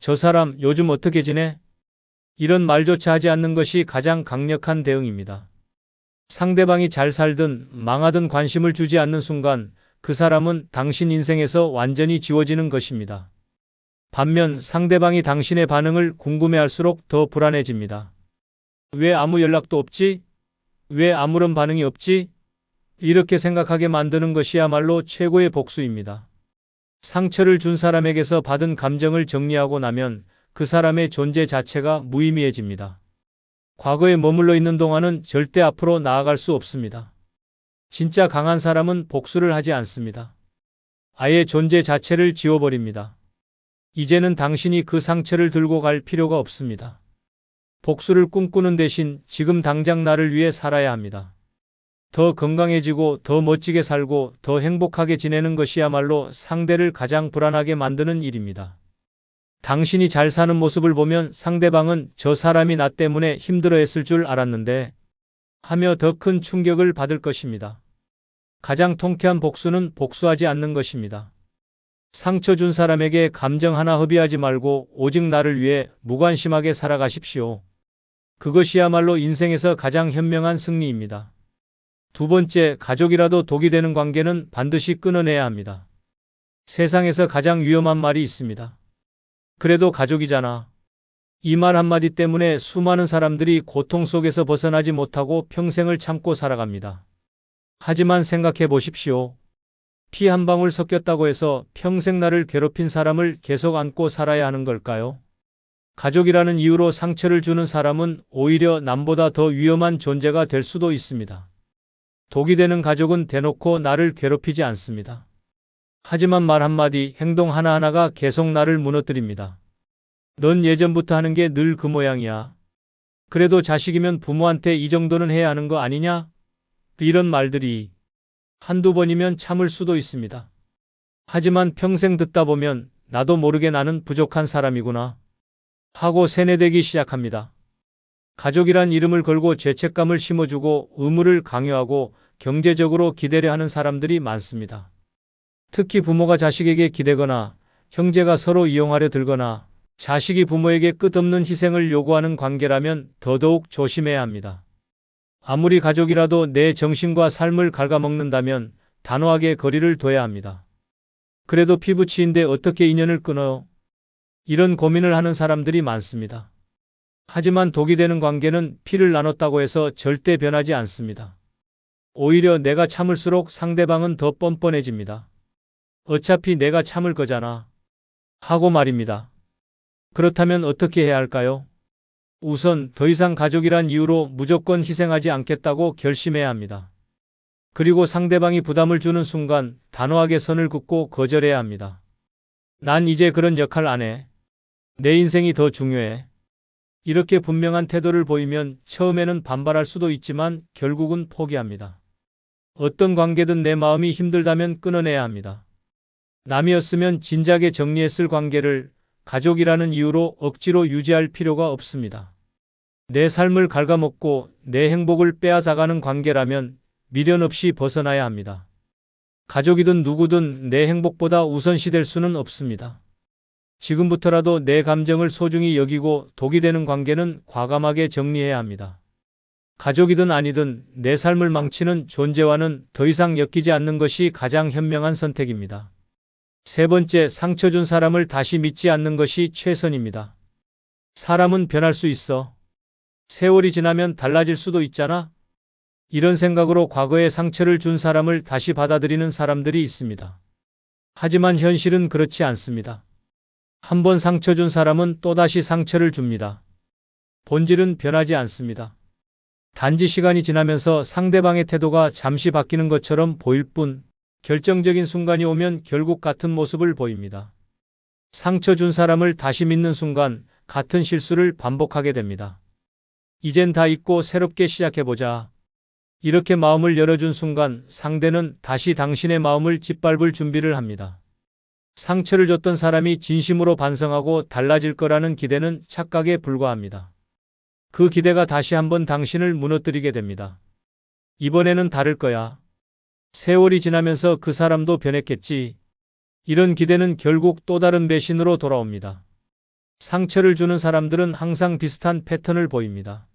저 사람 요즘 어떻게 지내? 이런 말조차 하지 않는 것이 가장 강력한 대응입니다. 상대방이 잘 살든 망하든 관심을 주지 않는 순간 그 사람은 당신 인생에서 완전히 지워지는 것입니다. 반면 상대방이 당신의 반응을 궁금해할수록 더 불안해집니다. 왜 아무 연락도 없지? 왜 아무런 반응이 없지? 이렇게 생각하게 만드는 것이야말로 최고의 복수입니다. 상처를 준 사람에게서 받은 감정을 정리하고 나면 그 사람의 존재 자체가 무의미해집니다. 과거에 머물러 있는 동안은 절대 앞으로 나아갈 수 없습니다. 진짜 강한 사람은 복수를 하지 않습니다. 아예 존재 자체를 지워버립니다. 이제는 당신이 그 상처를 들고 갈 필요가 없습니다. 복수를 꿈꾸는 대신 지금 당장 나를 위해 살아야 합니다. 더 건강해지고 더 멋지게 살고 더 행복하게 지내는 것이야말로 상대를 가장 불안하게 만드는 일입니다. 당신이 잘 사는 모습을 보면 상대방은 저 사람이 나 때문에 힘들어했을 줄 알았는데 하며 더 큰 충격을 받을 것입니다. 가장 통쾌한 복수는 복수하지 않는 것입니다. 상처 준 사람에게 감정 하나 허비하지 말고 오직 나를 위해 무관심하게 살아가십시오. 그것이야말로 인생에서 가장 현명한 승리입니다. 두 번째, 가족이라도 독이 되는 관계는 반드시 끊어내야 합니다. 세상에서 가장 위험한 말이 있습니다. 그래도 가족이잖아. 이 말 한마디 때문에 수많은 사람들이 고통 속에서 벗어나지 못하고 평생을 참고 살아갑니다. 하지만 생각해 보십시오. 피 한 방울 섞였다고 해서 평생 나를 괴롭힌 사람을 계속 안고 살아야 하는 걸까요? 가족이라는 이유로 상처를 주는 사람은 오히려 남보다 더 위험한 존재가 될 수도 있습니다. 독이 되는 가족은 대놓고 나를 괴롭히지 않습니다. 하지만 말 한마디, 행동 하나하나가 계속 나를 무너뜨립니다. 넌 예전부터 하는 게 늘 그 모양이야. 그래도 자식이면 부모한테 이 정도는 해야 하는 거 아니냐? 이런 말들이 한두 번이면 참을 수도 있습니다. 하지만 평생 듣다 보면 나도 모르게 나는 부족한 사람이구나 하고 세뇌되기 시작합니다. 가족이란 이름을 걸고 죄책감을 심어주고 의무를 강요하고 경제적으로 기대려 하는 사람들이 많습니다. 특히 부모가 자식에게 기대거나 형제가 서로 이용하려 들거나 자식이 부모에게 끝없는 희생을 요구하는 관계라면 더더욱 조심해야 합니다. 아무리 가족이라도 내 정신과 삶을 갉아먹는다면 단호하게 거리를 둬야 합니다. 그래도 피부치인데 어떻게 인연을 끊어요? 이런 고민을 하는 사람들이 많습니다. 하지만 독이 되는 관계는 피를 나눴다고 해서 절대 변하지 않습니다. 오히려 내가 참을수록 상대방은 더 뻔뻔해집니다. 어차피 내가 참을 거잖아 하고 말입니다. 그렇다면 어떻게 해야 할까요? 우선 더 이상 가족이란 이유로 무조건 희생하지 않겠다고 결심해야 합니다. 그리고 상대방이 부담을 주는 순간 단호하게 선을 긋고 거절해야 합니다. 난 이제 그런 역할 안 해. 내 인생이 더 중요해. 이렇게 분명한 태도를 보이면 처음에는 반발할 수도 있지만 결국은 포기합니다. 어떤 관계든 내 마음이 힘들다면 끊어내야 합니다. 남이었으면 진작에 정리했을 관계를 가족이라는 이유로 억지로 유지할 필요가 없습니다. 내 삶을 갉아먹고 내 행복을 빼앗아가는 관계라면 미련 없이 벗어나야 합니다. 가족이든 누구든 내 행복보다 우선시될 수는 없습니다. 지금부터라도 내 감정을 소중히 여기고 독이 되는 관계는 과감하게 정리해야 합니다. 가족이든 아니든 내 삶을 망치는 존재와는 더 이상 엮이지 않는 것이 가장 현명한 선택입니다. 세 번째, 상처 준 사람을 다시 믿지 않는 것이 최선입니다. 사람은 변할 수 있어. 세월이 지나면 달라질 수도 있잖아. 이런 생각으로 과거에 상처를 준 사람을 다시 받아들이는 사람들이 있습니다. 하지만 현실은 그렇지 않습니다. 한번 상처 준 사람은 또다시 상처를 줍니다. 본질은 변하지 않습니다. 단지 시간이 지나면서 상대방의 태도가 잠시 바뀌는 것처럼 보일 뿐 결정적인 순간이 오면 결국 같은 모습을 보입니다. 상처 준 사람을 다시 믿는 순간 같은 실수를 반복하게 됩니다. 이젠 다 잊고 새롭게 시작해보자. 이렇게 마음을 열어준 순간 상대는 다시 당신의 마음을 짓밟을 준비를 합니다. 상처를 줬던 사람이 진심으로 반성하고 달라질 거라는 기대는 착각에 불과합니다. 그 기대가 다시 한번 당신을 무너뜨리게 됩니다. 이번에는 다를 거야. 세월이 지나면서 그 사람도 변했겠지. 이런 기대는 결국 또 다른 배신으로 돌아옵니다. 상처를 주는 사람들은 항상 비슷한 패턴을 보입니다.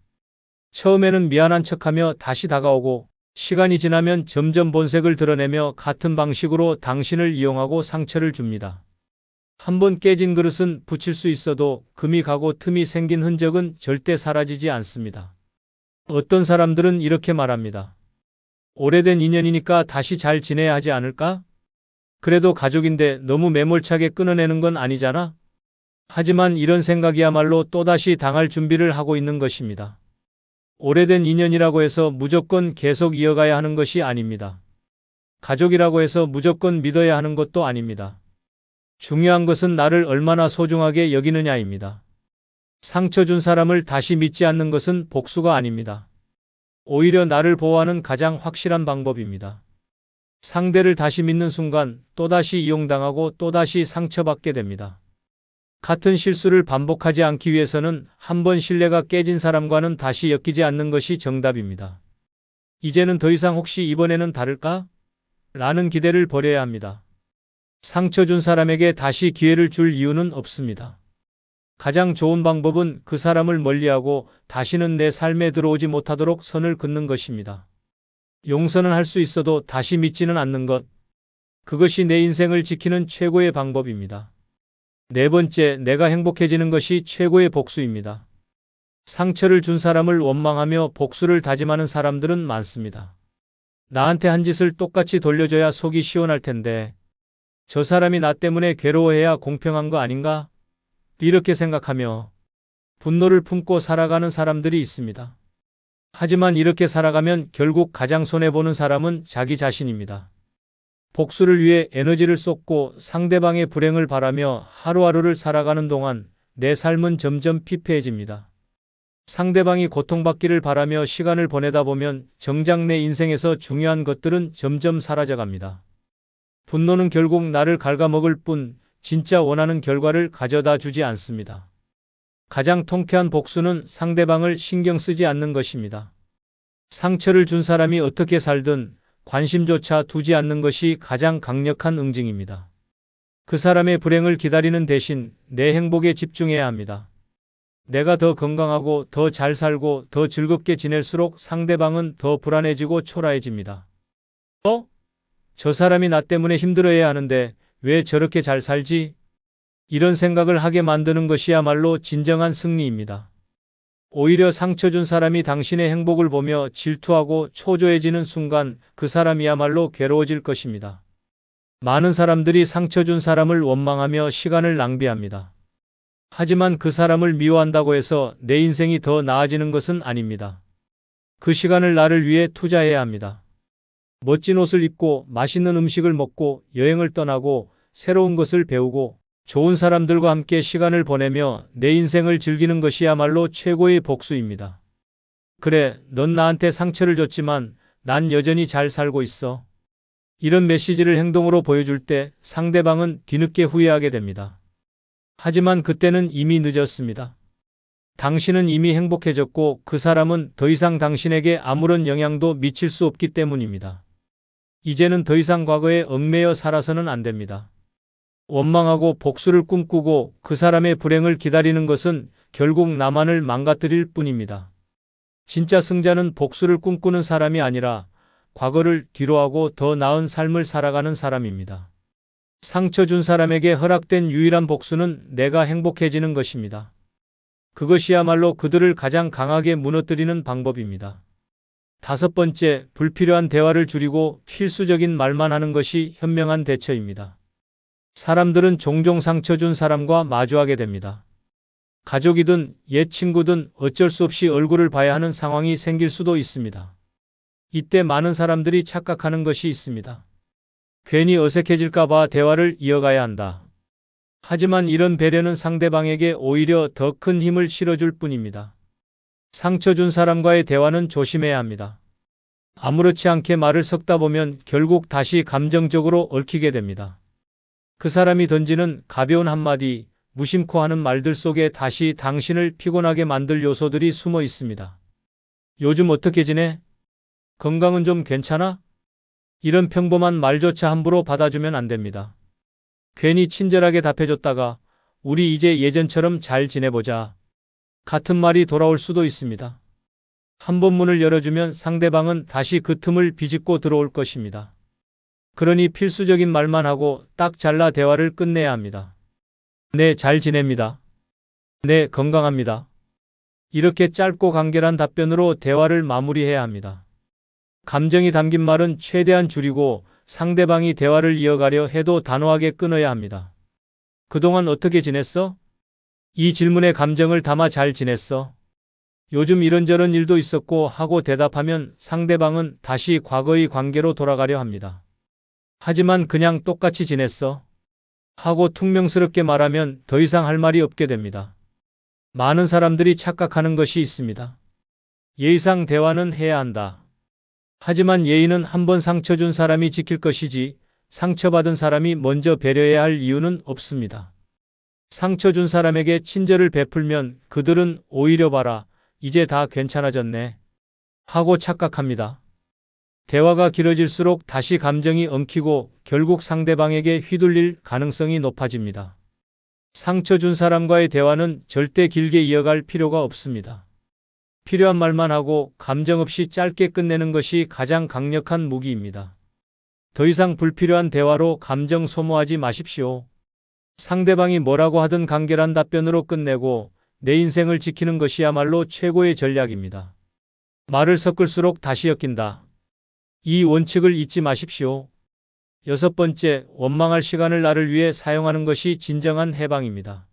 처음에는 미안한 척하며 다시 다가오고 시간이 지나면 점점 본색을 드러내며 같은 방식으로 당신을 이용하고 상처를 줍니다. 한번 깨진 그릇은 붙일 수 있어도 금이 가고 틈이 생긴 흔적은 절대 사라지지 않습니다. 어떤 사람들은 이렇게 말합니다. 오래된 인연이니까 다시 잘 지내야 하지 않을까? 그래도 가족인데 너무 매몰차게 끊어내는 건 아니잖아? 하지만 이런 생각이야말로 또다시 당할 준비를 하고 있는 것입니다. 오래된 인연이라고 해서 무조건 계속 이어가야 하는 것이 아닙니다. 가족이라고 해서 무조건 믿어야 하는 것도 아닙니다. 중요한 것은 나를 얼마나 소중하게 여기느냐입니다. 상처 준 사람을 다시 믿지 않는 것은 복수가 아닙니다. 오히려 나를 보호하는 가장 확실한 방법입니다. 상대를 다시 믿는 순간 또다시 이용당하고 또다시 상처받게 됩니다. 같은 실수를 반복하지 않기 위해서는 한번 신뢰가 깨진 사람과는 다시 엮이지 않는 것이 정답입니다. 이제는 더 이상 혹시 이번에는 다를까? 라는 기대를 버려야 합니다. 상처 준 사람에게 다시 기회를 줄 이유는 없습니다. 가장 좋은 방법은 그 사람을 멀리하고 다시는 내 삶에 들어오지 못하도록 선을 긋는 것입니다. 용서는 할 수 있어도 다시 믿지는 않는 것. 그것이 내 인생을 지키는 최고의 방법입니다. 네 번째, 내가 행복해지는 것이 최고의 복수입니다. 상처를 준 사람을 원망하며 복수를 다짐하는 사람들은 많습니다. 나한테 한 짓을 똑같이 돌려줘야 속이 시원할 텐데 저 사람이 나 때문에 괴로워해야 공평한 거 아닌가? 이렇게 생각하며 분노를 품고 살아가는 사람들이 있습니다. 하지만 이렇게 살아가면 결국 가장 손해보는 사람은 자기 자신입니다. 복수를 위해 에너지를 쏟고 상대방의 불행을 바라며 하루하루를 살아가는 동안 내 삶은 점점 피폐해집니다. 상대방이 고통받기를 바라며 시간을 보내다 보면 정작 내 인생에서 중요한 것들은 점점 사라져갑니다. 분노는 결국 나를 갉아먹을 뿐 진짜 원하는 결과를 가져다 주지 않습니다. 가장 통쾌한 복수는 상대방을 신경 쓰지 않는 것입니다. 상처를 준 사람이 어떻게 살든 관심조차 두지 않는 것이 가장 강력한 응징입니다. 그 사람의 불행을 기다리는 대신 내 행복에 집중해야 합니다. 내가 더 건강하고 더 잘 살고 더 즐겁게 지낼수록 상대방은 더 불안해지고 초라해집니다. 저 사람이 나 때문에 힘들어해야 하는데 왜 저렇게 잘 살지? 이런 생각을 하게 만드는 것이야말로 진정한 승리입니다. 오히려 상처 준 사람이 당신의 행복을 보며 질투하고 초조해지는 순간 그 사람이야말로 괴로워질 것입니다. 많은 사람들이 상처 준 사람을 원망하며 시간을 낭비합니다. 하지만 그 사람을 미워한다고 해서 내 인생이 더 나아지는 것은 아닙니다. 그 시간을 나를 위해 투자해야 합니다. 멋진 옷을 입고 맛있는 음식을 먹고 여행을 떠나고 새로운 것을 배우고 좋은 사람들과 함께 시간을 보내며 내 인생을 즐기는 것이야말로 최고의 복수입니다. 그래, 넌 나한테 상처를 줬지만 난 여전히 잘 살고 있어. 이런 메시지를 행동으로 보여줄 때 상대방은 뒤늦게 후회하게 됩니다. 하지만 그때는 이미 늦었습니다. 당신은 이미 행복해졌고 그 사람은 더 이상 당신에게 아무런 영향도 미칠 수 없기 때문입니다. 이제는 더 이상 과거에 얽매여 살아서는 안 됩니다. 원망하고 복수를 꿈꾸고 그 사람의 불행을 기다리는 것은 결국 나만을 망가뜨릴 뿐입니다. 진짜 승자는 복수를 꿈꾸는 사람이 아니라 과거를 뒤로하고 더 나은 삶을 살아가는 사람입니다. 상처 준 사람에게 허락된 유일한 복수는 내가 행복해지는 것입니다. 그것이야말로 그들을 가장 강하게 무너뜨리는 방법입니다. 5번째, 불필요한 대화를 줄이고 필수적인 말만 하는 것이 현명한 대처입니다. 사람들은 종종 상처 준 사람과 마주하게 됩니다. 가족이든 옛 친구든 어쩔 수 없이 얼굴을 봐야 하는 상황이 생길 수도 있습니다. 이때 많은 사람들이 착각하는 것이 있습니다. 괜히 어색해질까봐 대화를 이어가야 한다. 하지만 이런 배려는 상대방에게 오히려 더 큰 힘을 실어줄 뿐입니다. 상처 준 사람과의 대화는 조심해야 합니다. 아무렇지 않게 말을 섞다 보면 결국 다시 감정적으로 얽히게 됩니다. 그 사람이 던지는 가벼운 한마디, 무심코 하는 말들 속에 다시 당신을 피곤하게 만들 요소들이 숨어 있습니다. 요즘 어떻게 지내? 건강은 좀 괜찮아? 이런 평범한 말조차 함부로 받아주면 안 됩니다. 괜히 친절하게 답해줬다가 우리 이제 예전처럼 잘 지내보자. 같은 말이 돌아올 수도 있습니다. 한 번 문을 열어주면 상대방은 다시 그 틈을 비집고 들어올 것입니다. 그러니 필수적인 말만 하고 딱 잘라 대화를 끝내야 합니다. 네, 잘 지냅니다. 네, 건강합니다. 이렇게 짧고 간결한 답변으로 대화를 마무리해야 합니다. 감정이 담긴 말은 최대한 줄이고 상대방이 대화를 이어가려 해도 단호하게 끊어야 합니다. 그동안 어떻게 지냈어? 이 질문에 감정을 담아 잘 지냈어? 요즘 이런저런 일도 있었고 하고 대답하면 상대방은 다시 과거의 관계로 돌아가려 합니다. 하지만 그냥 똑같이 지냈어? 하고 퉁명스럽게 말하면 더 이상 할 말이 없게 됩니다. 많은 사람들이 착각하는 것이 있습니다. 예의상 대화는 해야 한다. 하지만 예의는 한 번 상처 준 사람이 지킬 것이지 상처받은 사람이 먼저 배려해야 할 이유는 없습니다. 상처 준 사람에게 친절을 베풀면 그들은 오히려 봐라, 이제 다 괜찮아졌네 하고 착각합니다. 대화가 길어질수록 다시 감정이 엉키고 결국 상대방에게 휘둘릴 가능성이 높아집니다. 상처 준 사람과의 대화는 절대 길게 이어갈 필요가 없습니다. 필요한 말만 하고 감정 없이 짧게 끝내는 것이 가장 강력한 무기입니다. 더 이상 불필요한 대화로 감정 소모하지 마십시오. 상대방이 뭐라고 하든 간결한 답변으로 끝내고 내 인생을 지키는 것이야말로 최고의 전략입니다. 말을 섞을수록 다시 엮인다. 이 원칙을 잊지 마십시오. 6번째, 원망할 시간을 나를 위해 사용하는 것이 진정한 해방입니다.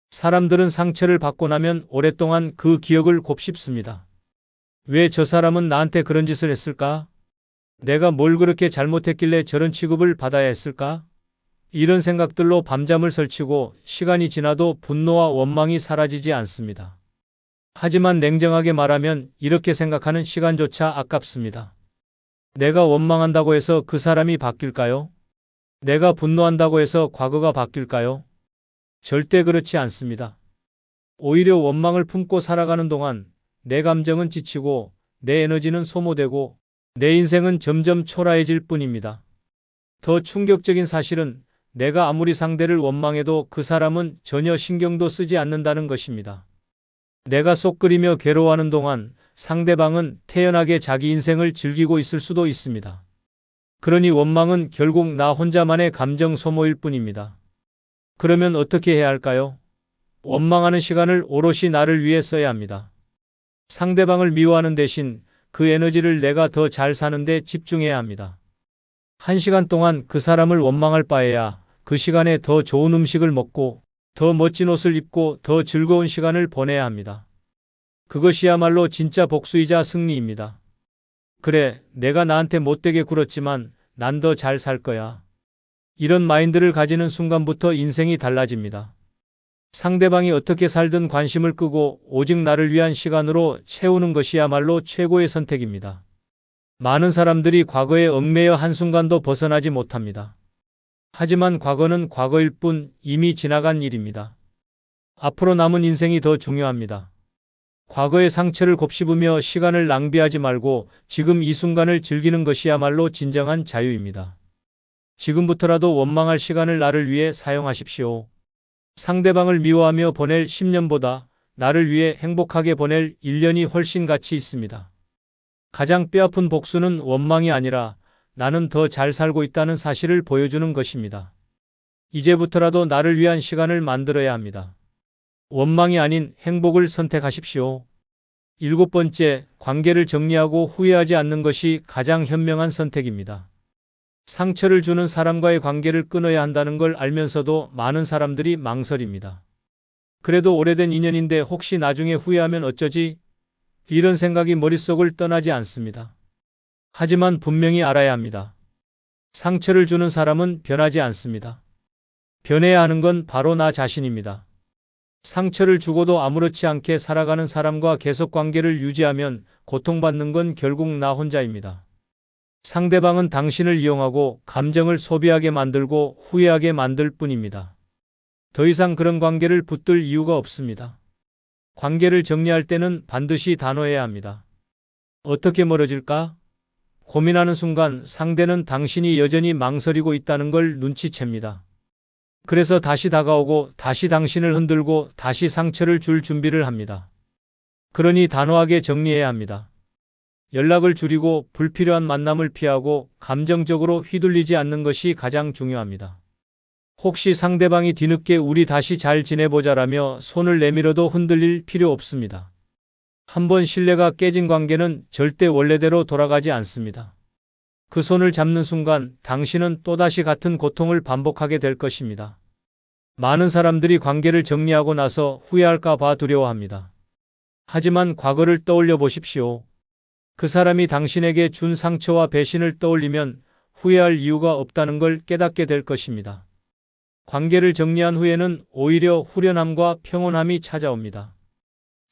사람들은 상처를 받고 나면 오랫동안 그 기억을 곱씹습니다. 왜 저 사람은 나한테 그런 짓을 했을까? 내가 뭘 그렇게 잘못했길래 저런 취급을 받아야 했을까? 이런 생각들로 밤잠을 설치고 시간이 지나도 분노와 원망이 사라지지 않습니다. 하지만 냉정하게 말하면 이렇게 생각하는 시간조차 아깝습니다. 내가 원망한다고 해서 그 사람이 바뀔까요? 내가 분노한다고 해서 과거가 바뀔까요? 절대 그렇지 않습니다. 오히려 원망을 품고 살아가는 동안 내 감정은 지치고 내 에너지는 소모되고 내 인생은 점점 초라해질 뿐입니다. 더 충격적인 사실은 내가 아무리 상대를 원망해도 그 사람은 전혀 신경도 쓰지 않는다는 것입니다. 내가 속 끓이며 괴로워하는 동안 상대방은 태연하게 자기 인생을 즐기고 있을 수도 있습니다. 그러니 원망은 결국 나 혼자만의 감정 소모일 뿐입니다. 그러면 어떻게 해야 할까요? 원망하는 시간을 오롯이 나를 위해 써야 합니다. 상대방을 미워하는 대신 그 에너지를 내가 더 잘 사는데 집중해야 합니다. 1시간 동안 그 사람을 원망할 바에야 그 시간에 더 좋은 음식을 먹고 더 멋진 옷을 입고 더 즐거운 시간을 보내야 합니다. 그것이야말로 진짜 복수이자 승리입니다. 그래, 내가 나한테 못되게 굴었지만 난 더 잘 살 거야. 이런 마인드를 가지는 순간부터 인생이 달라집니다. 상대방이 어떻게 살든 관심을 끄고 오직 나를 위한 시간으로 채우는 것이야말로 최고의 선택입니다. 많은 사람들이 과거에 얽매여 한순간도 벗어나지 못합니다. 하지만 과거는 과거일 뿐 이미 지나간 일입니다. 앞으로 남은 인생이 더 중요합니다. 과거의 상처를 곱씹으며 시간을 낭비하지 말고 지금 이 순간을 즐기는 것이야말로 진정한 자유입니다. 지금부터라도 원망할 시간을 나를 위해 사용하십시오. 상대방을 미워하며 보낼 10년보다 나를 위해 행복하게 보낼 1년이 훨씬 가치 있습니다. 가장 뼈아픈 복수는 원망이 아니라 나는 더 잘 살고 있다는 사실을 보여주는 것입니다. 이제부터라도 나를 위한 시간을 만들어야 합니다. 원망이 아닌 행복을 선택하십시오. 7번째, 관계를 정리하고 후회하지 않는 것이 가장 현명한 선택입니다. 상처를 주는 사람과의 관계를 끊어야 한다는 걸 알면서도 많은 사람들이 망설입니다. 그래도 오래된 인연인데 혹시 나중에 후회하면 어쩌지? 이런 생각이 머릿속을 떠나지 않습니다. 하지만 분명히 알아야 합니다. 상처를 주는 사람은 변하지 않습니다. 변해야 하는 건 바로 나 자신입니다. 상처를 주고도 아무렇지 않게 살아가는 사람과 계속 관계를 유지하면 고통받는 건 결국 나 혼자입니다. 상대방은 당신을 이용하고 감정을 소비하게 만들고 후회하게 만들 뿐입니다. 더 이상 그런 관계를 붙들 이유가 없습니다. 관계를 정리할 때는 반드시 단호해야 합니다. 어떻게 멀어질까? 고민하는 순간 상대는 당신이 여전히 망설이고 있다는 걸 눈치챕니다. 그래서 다시 다가오고 다시 당신을 흔들고 다시 상처를 줄 준비를 합니다. 그러니 단호하게 정리해야 합니다. 연락을 줄이고 불필요한 만남을 피하고 감정적으로 휘둘리지 않는 것이 가장 중요합니다. 혹시 상대방이 뒤늦게 우리 다시 잘 지내보자라며 손을 내밀어도 흔들릴 필요 없습니다. 한번 신뢰가 깨진 관계는 절대 원래대로 돌아가지 않습니다. 그 손을 잡는 순간 당신은 또다시 같은 고통을 반복하게 될 것입니다. 많은 사람들이 관계를 정리하고 나서 후회할까 봐 두려워합니다. 하지만 과거를 떠올려 보십시오. 그 사람이 당신에게 준 상처와 배신을 떠올리면 후회할 이유가 없다는 걸 깨닫게 될 것입니다. 관계를 정리한 후에는 오히려 후련함과 평온함이 찾아옵니다.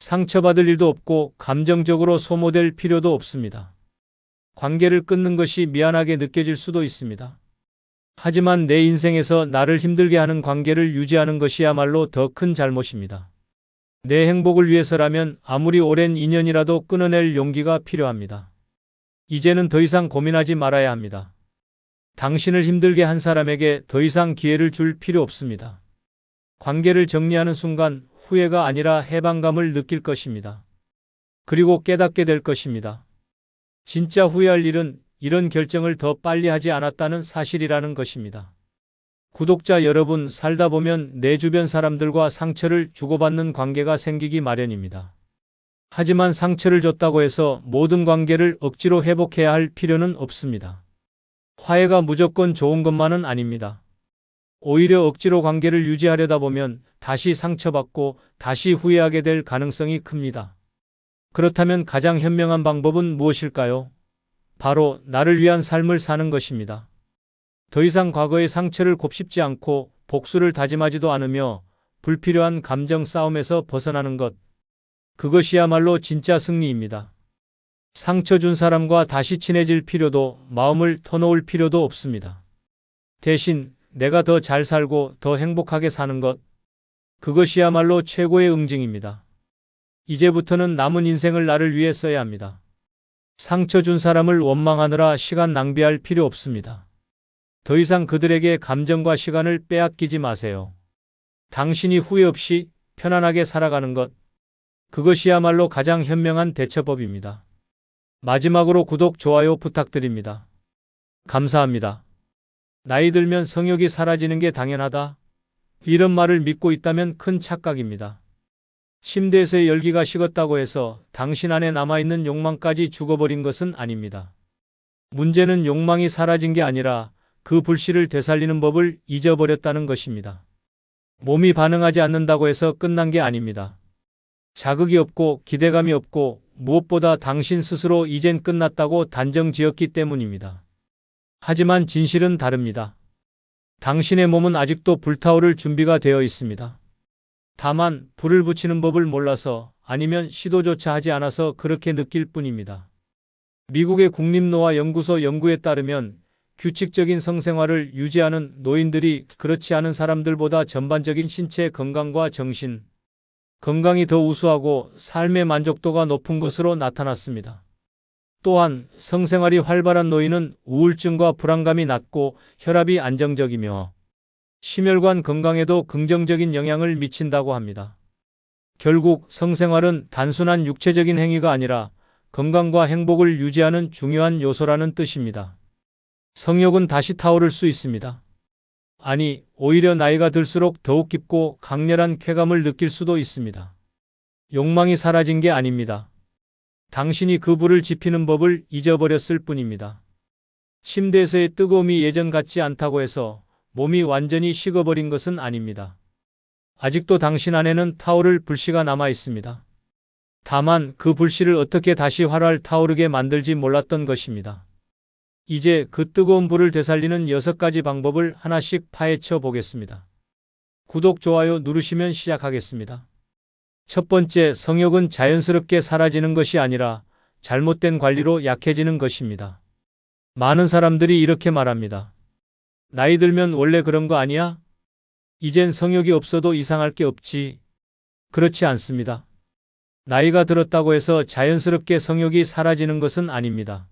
상처받을 일도 없고 감정적으로 소모될 필요도 없습니다. 관계를 끊는 것이 미안하게 느껴질 수도 있습니다. 하지만 내 인생에서 나를 힘들게 하는 관계를 유지하는 것이야말로 더 큰 잘못입니다. 내 행복을 위해서라면 아무리 오랜 인연이라도 끊어낼 용기가 필요합니다. 이제는 더 이상 고민하지 말아야 합니다. 당신을 힘들게 한 사람에게 더 이상 기회를 줄 필요 없습니다. 관계를 정리하는 순간 후회가 아니라 해방감을 느낄 것입니다. 그리고 깨닫게 될 것입니다. 진짜 후회할 일은 이런 결정을 더 빨리 하지 않았다는 사실이라는 것입니다. 구독자 여러분, 살다 보면 내 주변 사람들과 상처를 주고받는 관계가 생기기 마련입니다. 하지만 상처를 줬다고 해서 모든 관계를 억지로 회복해야 할 필요는 없습니다. 화해가 무조건 좋은 것만은 아닙니다. 오히려 억지로 관계를 유지하려다 보면 다시 상처받고 다시 후회하게 될 가능성이 큽니다. 그렇다면 가장 현명한 방법은 무엇일까요? 바로 나를 위한 삶을 사는 것입니다. 더 이상 과거의 상처를 곱씹지 않고 복수를 다짐하지도 않으며 불필요한 감정 싸움에서 벗어나는 것. 그것이야말로 진짜 승리입니다. 상처 준 사람과 다시 친해질 필요도 마음을 터놓을 필요도 없습니다. 대신 내가 더 잘 살고 더 행복하게 사는 것. 그것이야말로 최고의 응징입니다. 이제부터는 남은 인생을 나를 위해 써야 합니다. 상처 준 사람을 원망하느라 시간 낭비할 필요 없습니다. 더 이상 그들에게 감정과 시간을 빼앗기지 마세요. 당신이 후회 없이 편안하게 살아가는 것. 그것이야말로 가장 현명한 대처법입니다. 마지막으로 구독, 좋아요 부탁드립니다. 감사합니다. 나이 들면 성욕이 사라지는 게 당연하다. 이런 말을 믿고 있다면 큰 착각입니다. 침대에서의 열기가 식었다고 해서 당신 안에 남아있는 욕망까지 죽어버린 것은 아닙니다. 문제는 욕망이 사라진 게 아니라 그 불씨를 되살리는 법을 잊어버렸다는 것입니다. 몸이 반응하지 않는다고 해서 끝난 게 아닙니다. 자극이 없고 기대감이 없고 무엇보다 당신 스스로 이젠 끝났다고 단정 지었기 때문입니다. 하지만 진실은 다릅니다. 당신의 몸은 아직도 불타오를 준비가 되어 있습니다. 다만 불을 붙이는 법을 몰라서 아니면 시도조차 하지 않아서 그렇게 느낄 뿐입니다. 미국의 국립노화연구소 연구에 따르면 규칙적인 성생활을 유지하는 노인들이 그렇지 않은 사람들보다 전반적인 신체 건강과 정신 건강이 더 우수하고 삶의 만족도가 높은 것으로 나타났습니다. 또한 성생활이 활발한 노인은 우울증과 불안감이 낮고 혈압이 안정적이며 심혈관 건강에도 긍정적인 영향을 미친다고 합니다. 결국 성생활은 단순한 육체적인 행위가 아니라 건강과 행복을 유지하는 중요한 요소라는 뜻입니다. 성욕은 다시 타오를 수 있습니다. 아니, 오히려 나이가 들수록 더욱 깊고 강렬한 쾌감을 느낄 수도 있습니다. 욕망이 사라진 게 아닙니다. 당신이 그 불을 지피는 법을 잊어버렸을 뿐입니다. 침대에서의 뜨거움이 예전 같지 않다고 해서 몸이 완전히 식어버린 것은 아닙니다. 아직도 당신 안에는 타오를 불씨가 남아 있습니다. 다만 그 불씨를 어떻게 다시 활활 타오르게 만들지 몰랐던 것입니다. 이제 그 뜨거운 불을 되살리는 6가지 방법을 하나씩 파헤쳐 보겠습니다. 구독, 좋아요 누르시면 시작하겠습니다. 첫 번째, 성욕은 자연스럽게 사라지는 것이 아니라 잘못된 관리로 약해지는 것입니다. 많은 사람들이 이렇게 말합니다. 나이 들면 원래 그런 거 아니야? 이젠 성욕이 없어도 이상할 게 없지. 그렇지 않습니다. 나이가 들었다고 해서 자연스럽게 성욕이 사라지는 것은 아닙니다.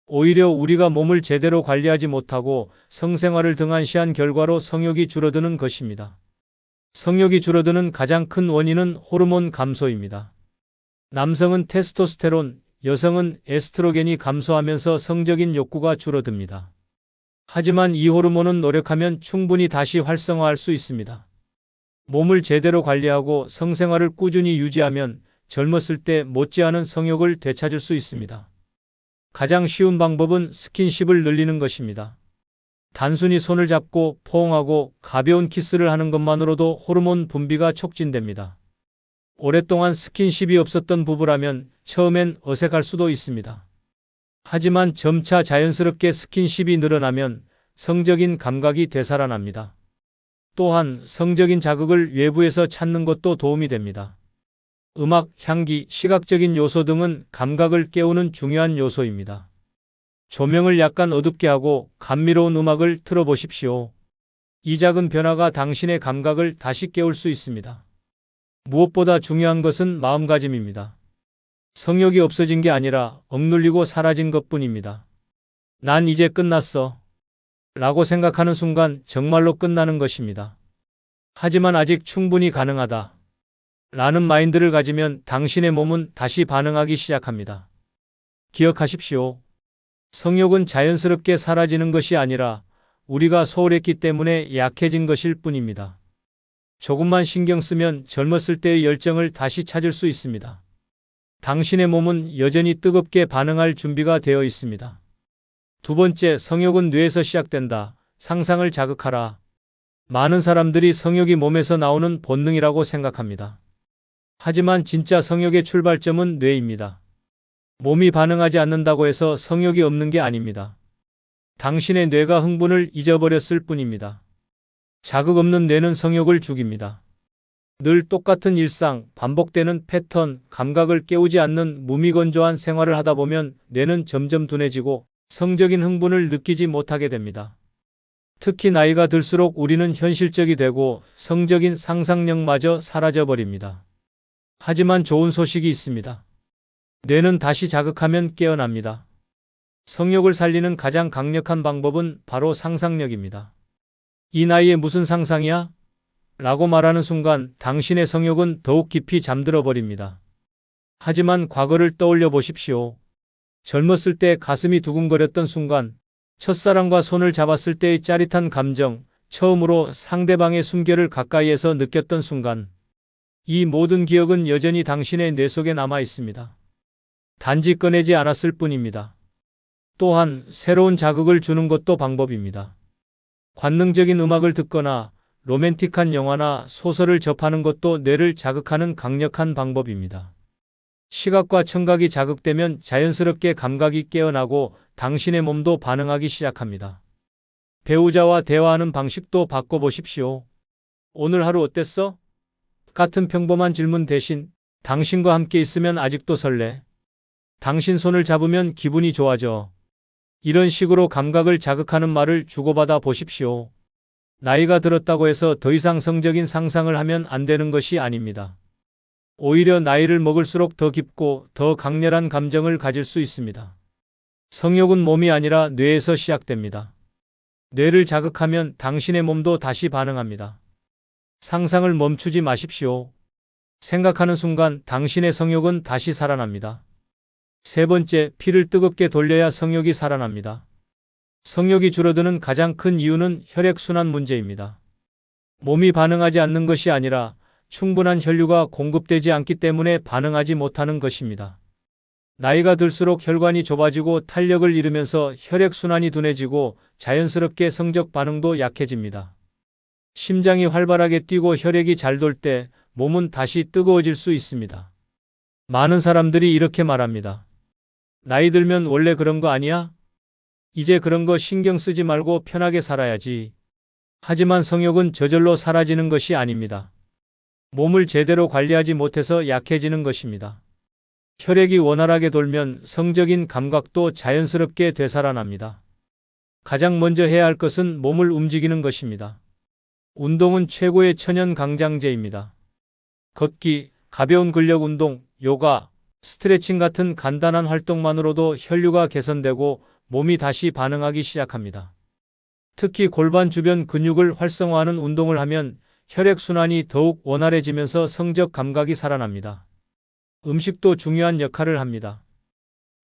오히려 우리가 몸을 제대로 관리하지 못하고 성생활을 등한시한 결과로 성욕이 줄어드는 것입니다. 성욕이 줄어드는 가장 큰 원인은 호르몬 감소입니다. 남성은 테스토스테론, 여성은 에스트로겐이 감소하면서 성적인 욕구가 줄어듭니다. 하지만 이 호르몬은 노력하면 충분히 다시 활성화할 수 있습니다. 몸을 제대로 관리하고 성생활을 꾸준히 유지하면 젊었을 때 못지않은 성욕을 되찾을 수 있습니다. 가장 쉬운 방법은 스킨십을 늘리는 것입니다. 단순히 손을 잡고 포옹하고 가벼운 키스를 하는 것만으로도 호르몬 분비가 촉진됩니다. 오랫동안 스킨십이 없었던 부부라면 처음엔 어색할 수도 있습니다. 하지만 점차 자연스럽게 스킨십이 늘어나면 성적인 감각이 되살아납니다. 또한 성적인 자극을 외부에서 찾는 것도 도움이 됩니다. 음악, 향기, 시각적인 요소 등은 감각을 깨우는 중요한 요소입니다. 조명을 약간 어둡게 하고 감미로운 음악을 틀어보십시오. 이 작은 변화가 당신의 감각을 다시 깨울 수 있습니다. 무엇보다 중요한 것은 마음가짐입니다. 성욕이 없어진 게 아니라 억눌리고 사라진 것뿐입니다. 난 이제 끝났어. 라고 생각하는 순간 정말로 끝나는 것입니다. 하지만 아직 충분히 가능하다. 라는 마인드를 가지면 당신의 몸은 다시 반응하기 시작합니다. 기억하십시오. 성욕은 자연스럽게 사라지는 것이 아니라 우리가 소홀했기 때문에 약해진 것일 뿐입니다. 조금만 신경 쓰면 젊었을 때의 열정을 다시 찾을 수 있습니다. 당신의 몸은 여전히 뜨겁게 반응할 준비가 되어 있습니다. 두 번째, 성욕은 뇌에서 시작된다. 상상을 자극하라. 많은 사람들이 성욕이 몸에서 나오는 본능이라고 생각합니다. 하지만 진짜 성욕의 출발점은 뇌입니다. 몸이 반응하지 않는다고 해서 성욕이 없는 게 아닙니다. 당신의 뇌가 흥분을 잊어버렸을 뿐입니다. 자극 없는 뇌는 성욕을 죽입니다. 늘 똑같은 일상, 반복되는 패턴, 감각을 깨우지 않는 무미건조한 생활을 하다 보면 뇌는 점점 둔해지고 성적인 흥분을 느끼지 못하게 됩니다. 특히 나이가 들수록 우리는 현실적이 되고 성적인 상상력마저 사라져버립니다. 하지만 좋은 소식이 있습니다. 뇌는 다시 자극하면 깨어납니다. 성욕을 살리는 가장 강력한 방법은 바로 상상력입니다. 이 나이에 무슨 상상이야? 라고 말하는 순간 당신의 성욕은 더욱 깊이 잠들어 버립니다. 하지만 과거를 떠올려 보십시오. 젊었을 때 가슴이 두근거렸던 순간, 첫사랑과 손을 잡았을 때의 짜릿한 감정, 처음으로 상대방의 숨결을 가까이에서 느꼈던 순간, 이 모든 기억은 여전히 당신의 뇌 속에 남아 있습니다. 단지 꺼내지 않았을 뿐입니다. 또한 새로운 자극을 주는 것도 방법입니다. 관능적인 음악을 듣거나 로맨틱한 영화나 소설을 접하는 것도 뇌를 자극하는 강력한 방법입니다. 시각과 청각이 자극되면 자연스럽게 감각이 깨어나고 당신의 몸도 반응하기 시작합니다. 배우자와 대화하는 방식도 바꿔보십시오. 오늘 하루 어땠어? 같은 평범한 질문 대신 당신과 함께 있으면 아직도 설레. 당신 손을 잡으면 기분이 좋아져. 이런 식으로 감각을 자극하는 말을 주고받아 보십시오. 나이가 들었다고 해서 더 이상 성적인 상상을 하면 안 되는 것이 아닙니다. 오히려 나이를 먹을수록 더 깊고 더 강렬한 감정을 가질 수 있습니다. 성욕은 몸이 아니라 뇌에서 시작됩니다. 뇌를 자극하면 당신의 몸도 다시 반응합니다. 상상을 멈추지 마십시오. 생각하는 순간 당신의 성욕은 다시 살아납니다. 세 번째, 피를 뜨겁게 돌려야 성욕이 살아납니다. 성욕이 줄어드는 가장 큰 이유는 혈액순환 문제입니다. 몸이 반응하지 않는 것이 아니라 충분한 혈류가 공급되지 않기 때문에 반응하지 못하는 것입니다. 나이가 들수록 혈관이 좁아지고 탄력을 잃으면서 혈액순환이 둔해지고 자연스럽게 성적 반응도 약해집니다. 심장이 활발하게 뛰고 혈액이 잘 돌 때 몸은 다시 뜨거워질 수 있습니다. 많은 사람들이 이렇게 말합니다. 나이 들면 원래 그런 거 아니야? 이제 그런 거 신경 쓰지 말고 편하게 살아야지. 하지만 성욕은 저절로 사라지는 것이 아닙니다. 몸을 제대로 관리하지 못해서 약해지는 것입니다. 혈액이 원활하게 돌면 성적인 감각도 자연스럽게 되살아납니다. 가장 먼저 해야 할 것은 몸을 움직이는 것입니다. 운동은 최고의 천연 강장제입니다. 걷기, 가벼운 근력 운동, 요가, 스트레칭 같은 간단한 활동만으로도 혈류가 개선되고 몸이 다시 반응하기 시작합니다. 특히 골반 주변 근육을 활성화하는 운동을 하면 혈액순환이 더욱 원활해지면서 성적 감각이 살아납니다. 음식도 중요한 역할을 합니다.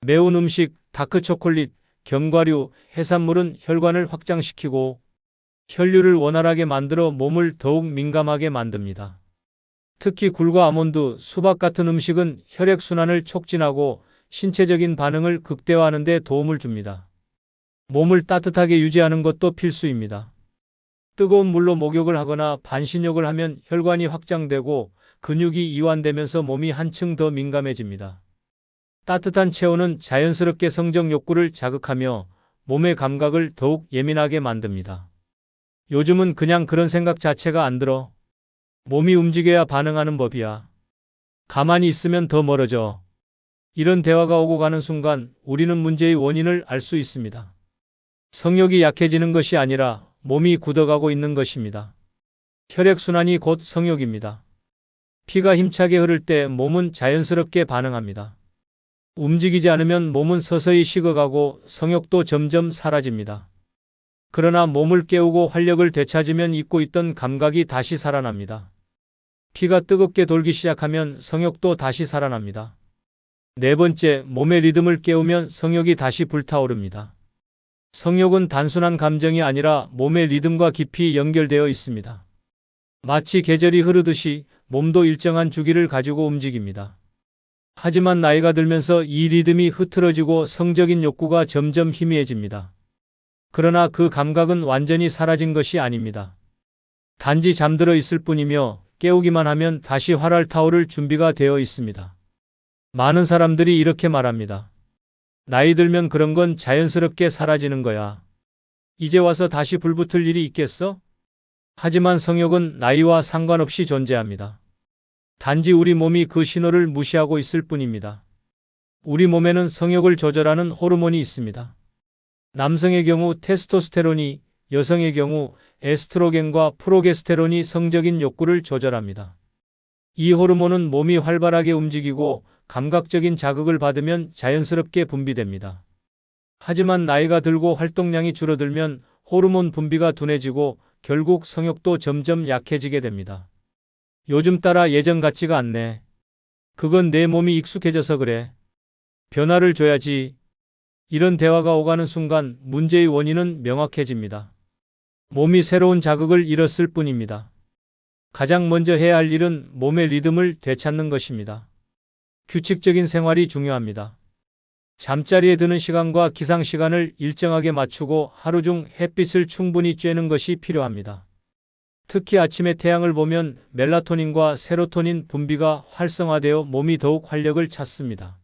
매운 음식, 다크초콜릿, 견과류, 해산물은 혈관을 확장시키고 혈류를 원활하게 만들어 몸을 더욱 민감하게 만듭니다. 특히 굴과 아몬드, 수박 같은 음식은 혈액순환을 촉진하고 신체적인 반응을 극대화하는 데 도움을 줍니다. 몸을 따뜻하게 유지하는 것도 필수입니다. 뜨거운 물로 목욕을 하거나 반신욕을 하면 혈관이 확장되고 근육이 이완되면서 몸이 한층 더 민감해집니다. 따뜻한 체온은 자연스럽게 성적 욕구를 자극하며 몸의 감각을 더욱 예민하게 만듭니다. 요즘은 그냥 그런 생각 자체가 안 들어. 몸이 움직여야 반응하는 법이야. 가만히 있으면 더 멀어져. 이런 대화가 오고 가는 순간 우리는 문제의 원인을 알 수 있습니다. 성욕이 약해지는 것이 아니라 몸이 굳어가고 있는 것입니다. 혈액순환이 곧 성욕입니다. 피가 힘차게 흐를 때 몸은 자연스럽게 반응합니다. 움직이지 않으면 몸은 서서히 식어가고 성욕도 점점 사라집니다. 그러나 몸을 깨우고 활력을 되찾으면 잊고 있던 감각이 다시 살아납니다. 피가 뜨겁게 돌기 시작하면 성욕도 다시 살아납니다. 네 번째, 몸의 리듬을 깨우면 성욕이 다시 불타오릅니다. 성욕은 단순한 감정이 아니라 몸의 리듬과 깊이 연결되어 있습니다. 마치 계절이 흐르듯이 몸도 일정한 주기를 가지고 움직입니다. 하지만 나이가 들면서 이 리듬이 흐트러지고 성적인 욕구가 점점 희미해집니다. 그러나 그 감각은 완전히 사라진 것이 아닙니다. 단지 잠들어 있을 뿐이며 깨우기만 하면 다시 활활 타오를 준비가 되어 있습니다. 많은 사람들이 이렇게 말합니다. 나이 들면 그런 건 자연스럽게 사라지는 거야. 이제 와서 다시 불붙을 일이 있겠어? 하지만 성욕은 나이와 상관없이 존재합니다. 단지 우리 몸이 그 신호를 무시하고 있을 뿐입니다. 우리 몸에는 성욕을 조절하는 호르몬이 있습니다. 남성의 경우 테스토스테론이, 여성의 경우 에스트로겐과 프로게스테론이 성적인 욕구를 조절합니다. 이 호르몬은 몸이 활발하게 움직이고 감각적인 자극을 받으면 자연스럽게 분비됩니다. 하지만 나이가 들고 활동량이 줄어들면 호르몬 분비가 둔해지고 결국 성욕도 점점 약해지게 됩니다. 요즘 따라 예전 같지가 않네. 그건 내 몸이 익숙해져서 그래. 변화를 줘야지. 이런 대화가 오가는 순간 문제의 원인은 명확해집니다. 몸이 새로운 자극을 잃었을 뿐입니다. 가장 먼저 해야 할 일은 몸의 리듬을 되찾는 것입니다. 규칙적인 생활이 중요합니다. 잠자리에 드는 시간과 기상 시간을 일정하게 맞추고 하루 중 햇빛을 충분히 쬐는 것이 필요합니다. 특히 아침에 태양을 보면 멜라토닌과 세로토닌 분비가 활성화되어 몸이 더욱 활력을 찾습니다.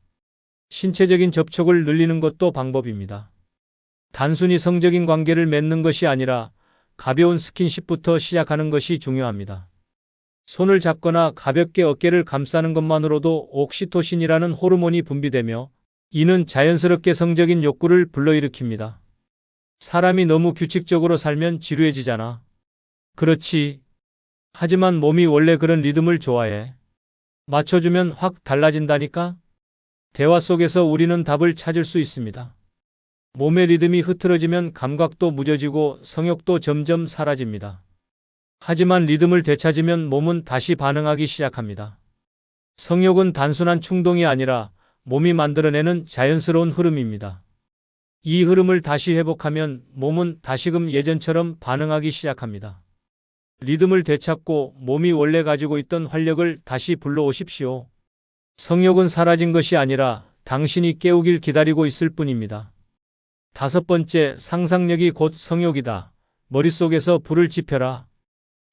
신체적인 접촉을 늘리는 것도 방법입니다. 단순히 성적인 관계를 맺는 것이 아니라 가벼운 스킨십부터 시작하는 것이 중요합니다. 손을 잡거나 가볍게 어깨를 감싸는 것만으로도 옥시토신이라는 호르몬이 분비되며 이는 자연스럽게 성적인 욕구를 불러일으킵니다. 사람이 너무 규칙적으로 살면 지루해지잖아. 그렇지. 하지만 몸이 원래 그런 리듬을 좋아해. 맞춰주면 확 달라진다니까? 대화 속에서 우리는 답을 찾을 수 있습니다. 몸의 리듬이 흐트러지면 감각도 무뎌지고 성욕도 점점 사라집니다. 하지만 리듬을 되찾으면 몸은 다시 반응하기 시작합니다. 성욕은 단순한 충동이 아니라 몸이 만들어내는 자연스러운 흐름입니다. 이 흐름을 다시 회복하면 몸은 다시금 예전처럼 반응하기 시작합니다. 리듬을 되찾고 몸이 원래 가지고 있던 활력을 다시 불러오십시오. 성욕은 사라진 것이 아니라 당신이 깨우길 기다리고 있을 뿐입니다. 5번째, 상상력이 곧 성욕이다. 머릿속에서 불을 지펴라.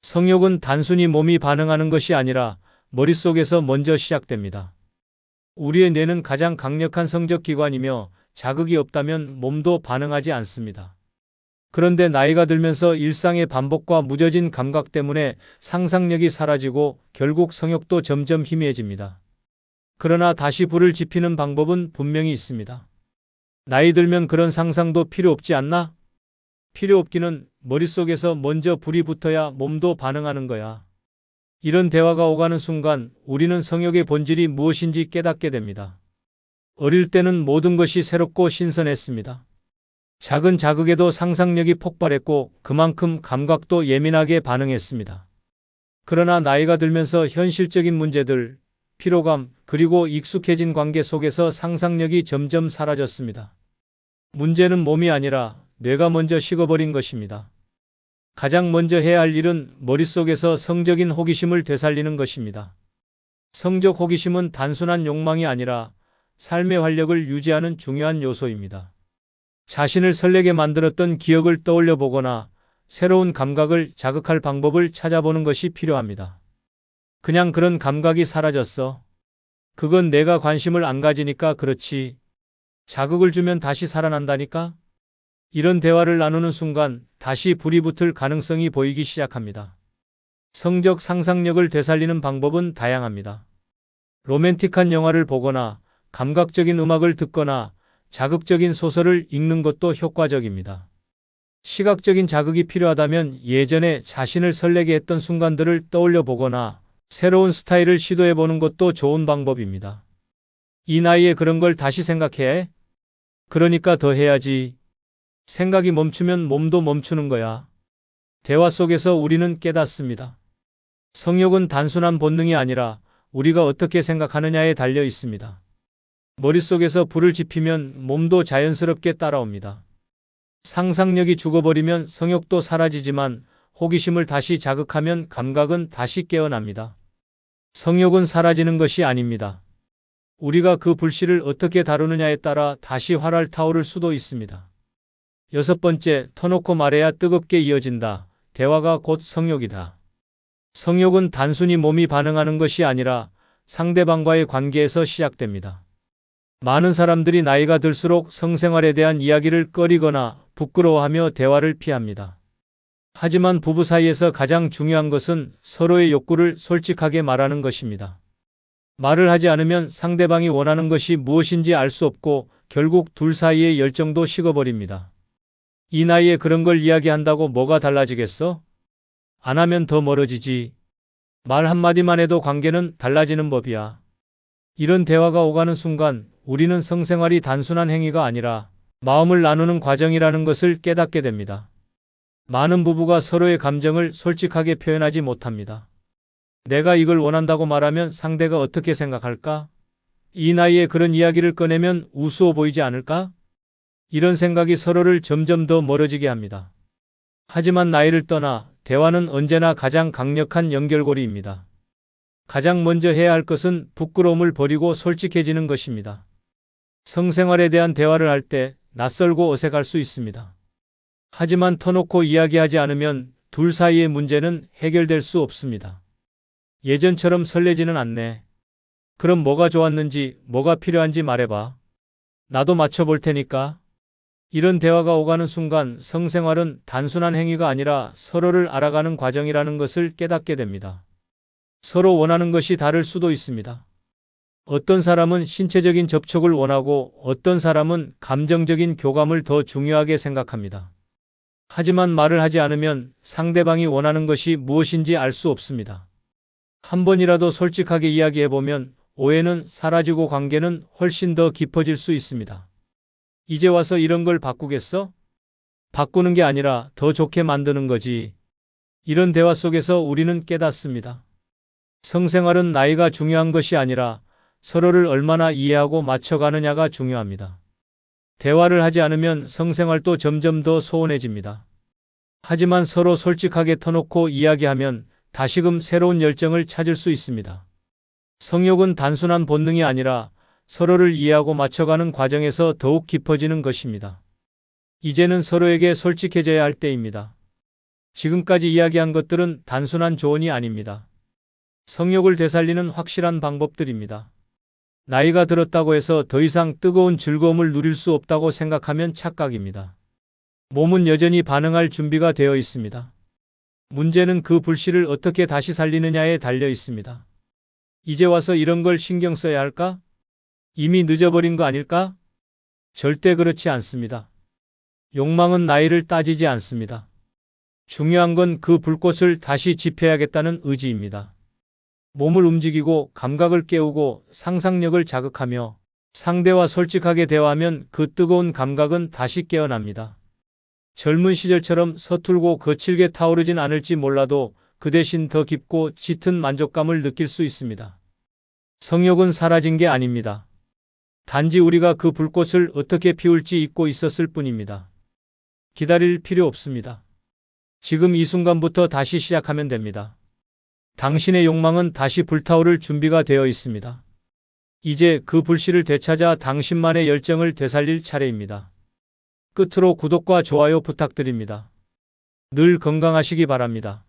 성욕은 단순히 몸이 반응하는 것이 아니라 머릿속에서 먼저 시작됩니다. 우리의 뇌는 가장 강력한 성적 기관이며 자극이 없다면 몸도 반응하지 않습니다. 그런데 나이가 들면서 일상의 반복과 무뎌진 감각 때문에 상상력이 사라지고 결국 성욕도 점점 희미해집니다. 그러나 다시 불을 지피는 방법은 분명히 있습니다. 나이 들면 그런 상상도 필요 없지 않나? 필요 없기는 머릿속에서 먼저 불이 붙어야 몸도 반응하는 거야. 이런 대화가 오가는 순간 우리는 성욕의 본질이 무엇인지 깨닫게 됩니다. 어릴 때는 모든 것이 새롭고 신선했습니다. 작은 자극에도 상상력이 폭발했고 그만큼 감각도 예민하게 반응했습니다. 그러나 나이가 들면서 현실적인 문제들, 피로감, 그리고 익숙해진 관계 속에서 상상력이 점점 사라졌습니다. 문제는 몸이 아니라 뇌가 먼저 식어버린 것입니다. 가장 먼저 해야 할 일은 머릿속에서 성적인 호기심을 되살리는 것입니다. 성적 호기심은 단순한 욕망이 아니라 삶의 활력을 유지하는 중요한 요소입니다. 자신을 설레게 만들었던 기억을 떠올려 보거나 새로운 감각을 자극할 방법을 찾아보는 것이 필요합니다. 그냥 그런 감각이 사라졌어. 그건 내가 관심을 안 가지니까 그렇지. 자극을 주면 다시 살아난다니까? 이런 대화를 나누는 순간 다시 불이 붙을 가능성이 보이기 시작합니다. 성적 상상력을 되살리는 방법은 다양합니다. 로맨틱한 영화를 보거나 감각적인 음악을 듣거나 자극적인 소설을 읽는 것도 효과적입니다. 시각적인 자극이 필요하다면 예전에 자신을 설레게 했던 순간들을 떠올려 보거나 새로운 스타일을 시도해 보는 것도 좋은 방법입니다. 이 나이에 그런 걸 다시 생각해? 그러니까 더 해야지. 생각이 멈추면 몸도 멈추는 거야. 대화 속에서 우리는 깨닫습니다. 성욕은 단순한 본능이 아니라 우리가 어떻게 생각하느냐에 달려 있습니다. 머릿속에서 불을 지피면 몸도 자연스럽게 따라옵니다. 상상력이 죽어버리면 성욕도 사라지지만 호기심을 다시 자극하면 감각은 다시 깨어납니다. 성욕은 사라지는 것이 아닙니다. 우리가 그 불씨를 어떻게 다루느냐에 따라 다시 활활 타오를 수도 있습니다. 6번째, 터놓고 말해야 뜨겁게 이어진다. 대화가 곧 성욕이다. 성욕은 단순히 몸이 반응하는 것이 아니라 상대방과의 관계에서 시작됩니다. 많은 사람들이 나이가 들수록 성생활에 대한 이야기를 꺼리거나 부끄러워하며 대화를 피합니다. 하지만 부부 사이에서 가장 중요한 것은 서로의 욕구를 솔직하게 말하는 것입니다. 말을 하지 않으면 상대방이 원하는 것이 무엇인지 알 수 없고 결국 둘 사이의 열정도 식어버립니다. 이 나이에 그런 걸 이야기한다고 뭐가 달라지겠어? 안 하면 더 멀어지지. 말 한마디만 해도 관계는 달라지는 법이야. 이런 대화가 오가는 순간 우리는 성생활이 단순한 행위가 아니라 마음을 나누는 과정이라는 것을 깨닫게 됩니다. 많은 부부가 서로의 감정을 솔직하게 표현하지 못합니다. 내가 이걸 원한다고 말하면 상대가 어떻게 생각할까? 이 나이에 그런 이야기를 꺼내면 우스워 보이지 않을까? 이런 생각이 서로를 점점 더 멀어지게 합니다. 하지만 나이를 떠나 대화는 언제나 가장 강력한 연결고리입니다. 가장 먼저 해야 할 것은 부끄러움을 버리고 솔직해지는 것입니다. 성생활에 대한 대화를 할 때 낯설고 어색할 수 있습니다. 하지만 터놓고 이야기하지 않으면 둘 사이의 문제는 해결될 수 없습니다. 예전처럼 설레지는 않네. 그럼 뭐가 좋았는지, 뭐가 필요한지 말해봐. 나도 맞춰볼 테니까. 이런 대화가 오가는 순간 성생활은 단순한 행위가 아니라 서로를 알아가는 과정이라는 것을 깨닫게 됩니다. 서로 원하는 것이 다를 수도 있습니다. 어떤 사람은 신체적인 접촉을 원하고 어떤 사람은 감정적인 교감을 더 중요하게 생각합니다. 하지만 말을 하지 않으면 상대방이 원하는 것이 무엇인지 알 수 없습니다. 한 번이라도 솔직하게 이야기해보면 오해는 사라지고 관계는 훨씬 더 깊어질 수 있습니다. 이제 와서 이런 걸 바꾸겠어? 바꾸는 게 아니라 더 좋게 만드는 거지. 이런 대화 속에서 우리는 깨닫습니다. 성생활은 나이가 중요한 것이 아니라 서로를 얼마나 이해하고 맞춰가느냐가 중요합니다. 대화를 하지 않으면 성생활도 점점 더 소원해집니다. 하지만 서로 솔직하게 터놓고 이야기하면 다시금 새로운 열정을 찾을 수 있습니다. 성욕은 단순한 본능이 아니라 서로를 이해하고 맞춰가는 과정에서 더욱 깊어지는 것입니다. 이제는 서로에게 솔직해져야 할 때입니다. 지금까지 이야기한 것들은 단순한 조언이 아닙니다. 성욕을 되살리는 확실한 방법들입니다. 나이가 들었다고 해서 더 이상 뜨거운 즐거움을 누릴 수 없다고 생각하면 착각입니다. 몸은 여전히 반응할 준비가 되어 있습니다. 문제는 그 불씨를 어떻게 다시 살리느냐에 달려 있습니다. 이제 와서 이런 걸 신경 써야 할까? 이미 늦어버린 거 아닐까? 절대 그렇지 않습니다. 욕망은 나이를 따지지 않습니다. 중요한 건 그 불꽃을 다시 지펴야겠다는 의지입니다. 몸을 움직이고 감각을 깨우고 상상력을 자극하며 상대와 솔직하게 대화하면 그 뜨거운 감각은 다시 깨어납니다. 젊은 시절처럼 서툴고 거칠게 타오르진 않을지 몰라도 그 대신 더 깊고 짙은 만족감을 느낄 수 있습니다. 성욕은 사라진 게 아닙니다. 단지 우리가 그 불꽃을 어떻게 피울지 잊고 있었을 뿐입니다. 기다릴 필요 없습니다. 지금 이 순간부터 다시 시작하면 됩니다. 당신의 욕망은 다시 불타오를 준비가 되어 있습니다. 이제 그 불씨를 되찾아 당신만의 열정을 되살릴 차례입니다. 끝으로 구독과 좋아요 부탁드립니다. 늘 건강하시기 바랍니다.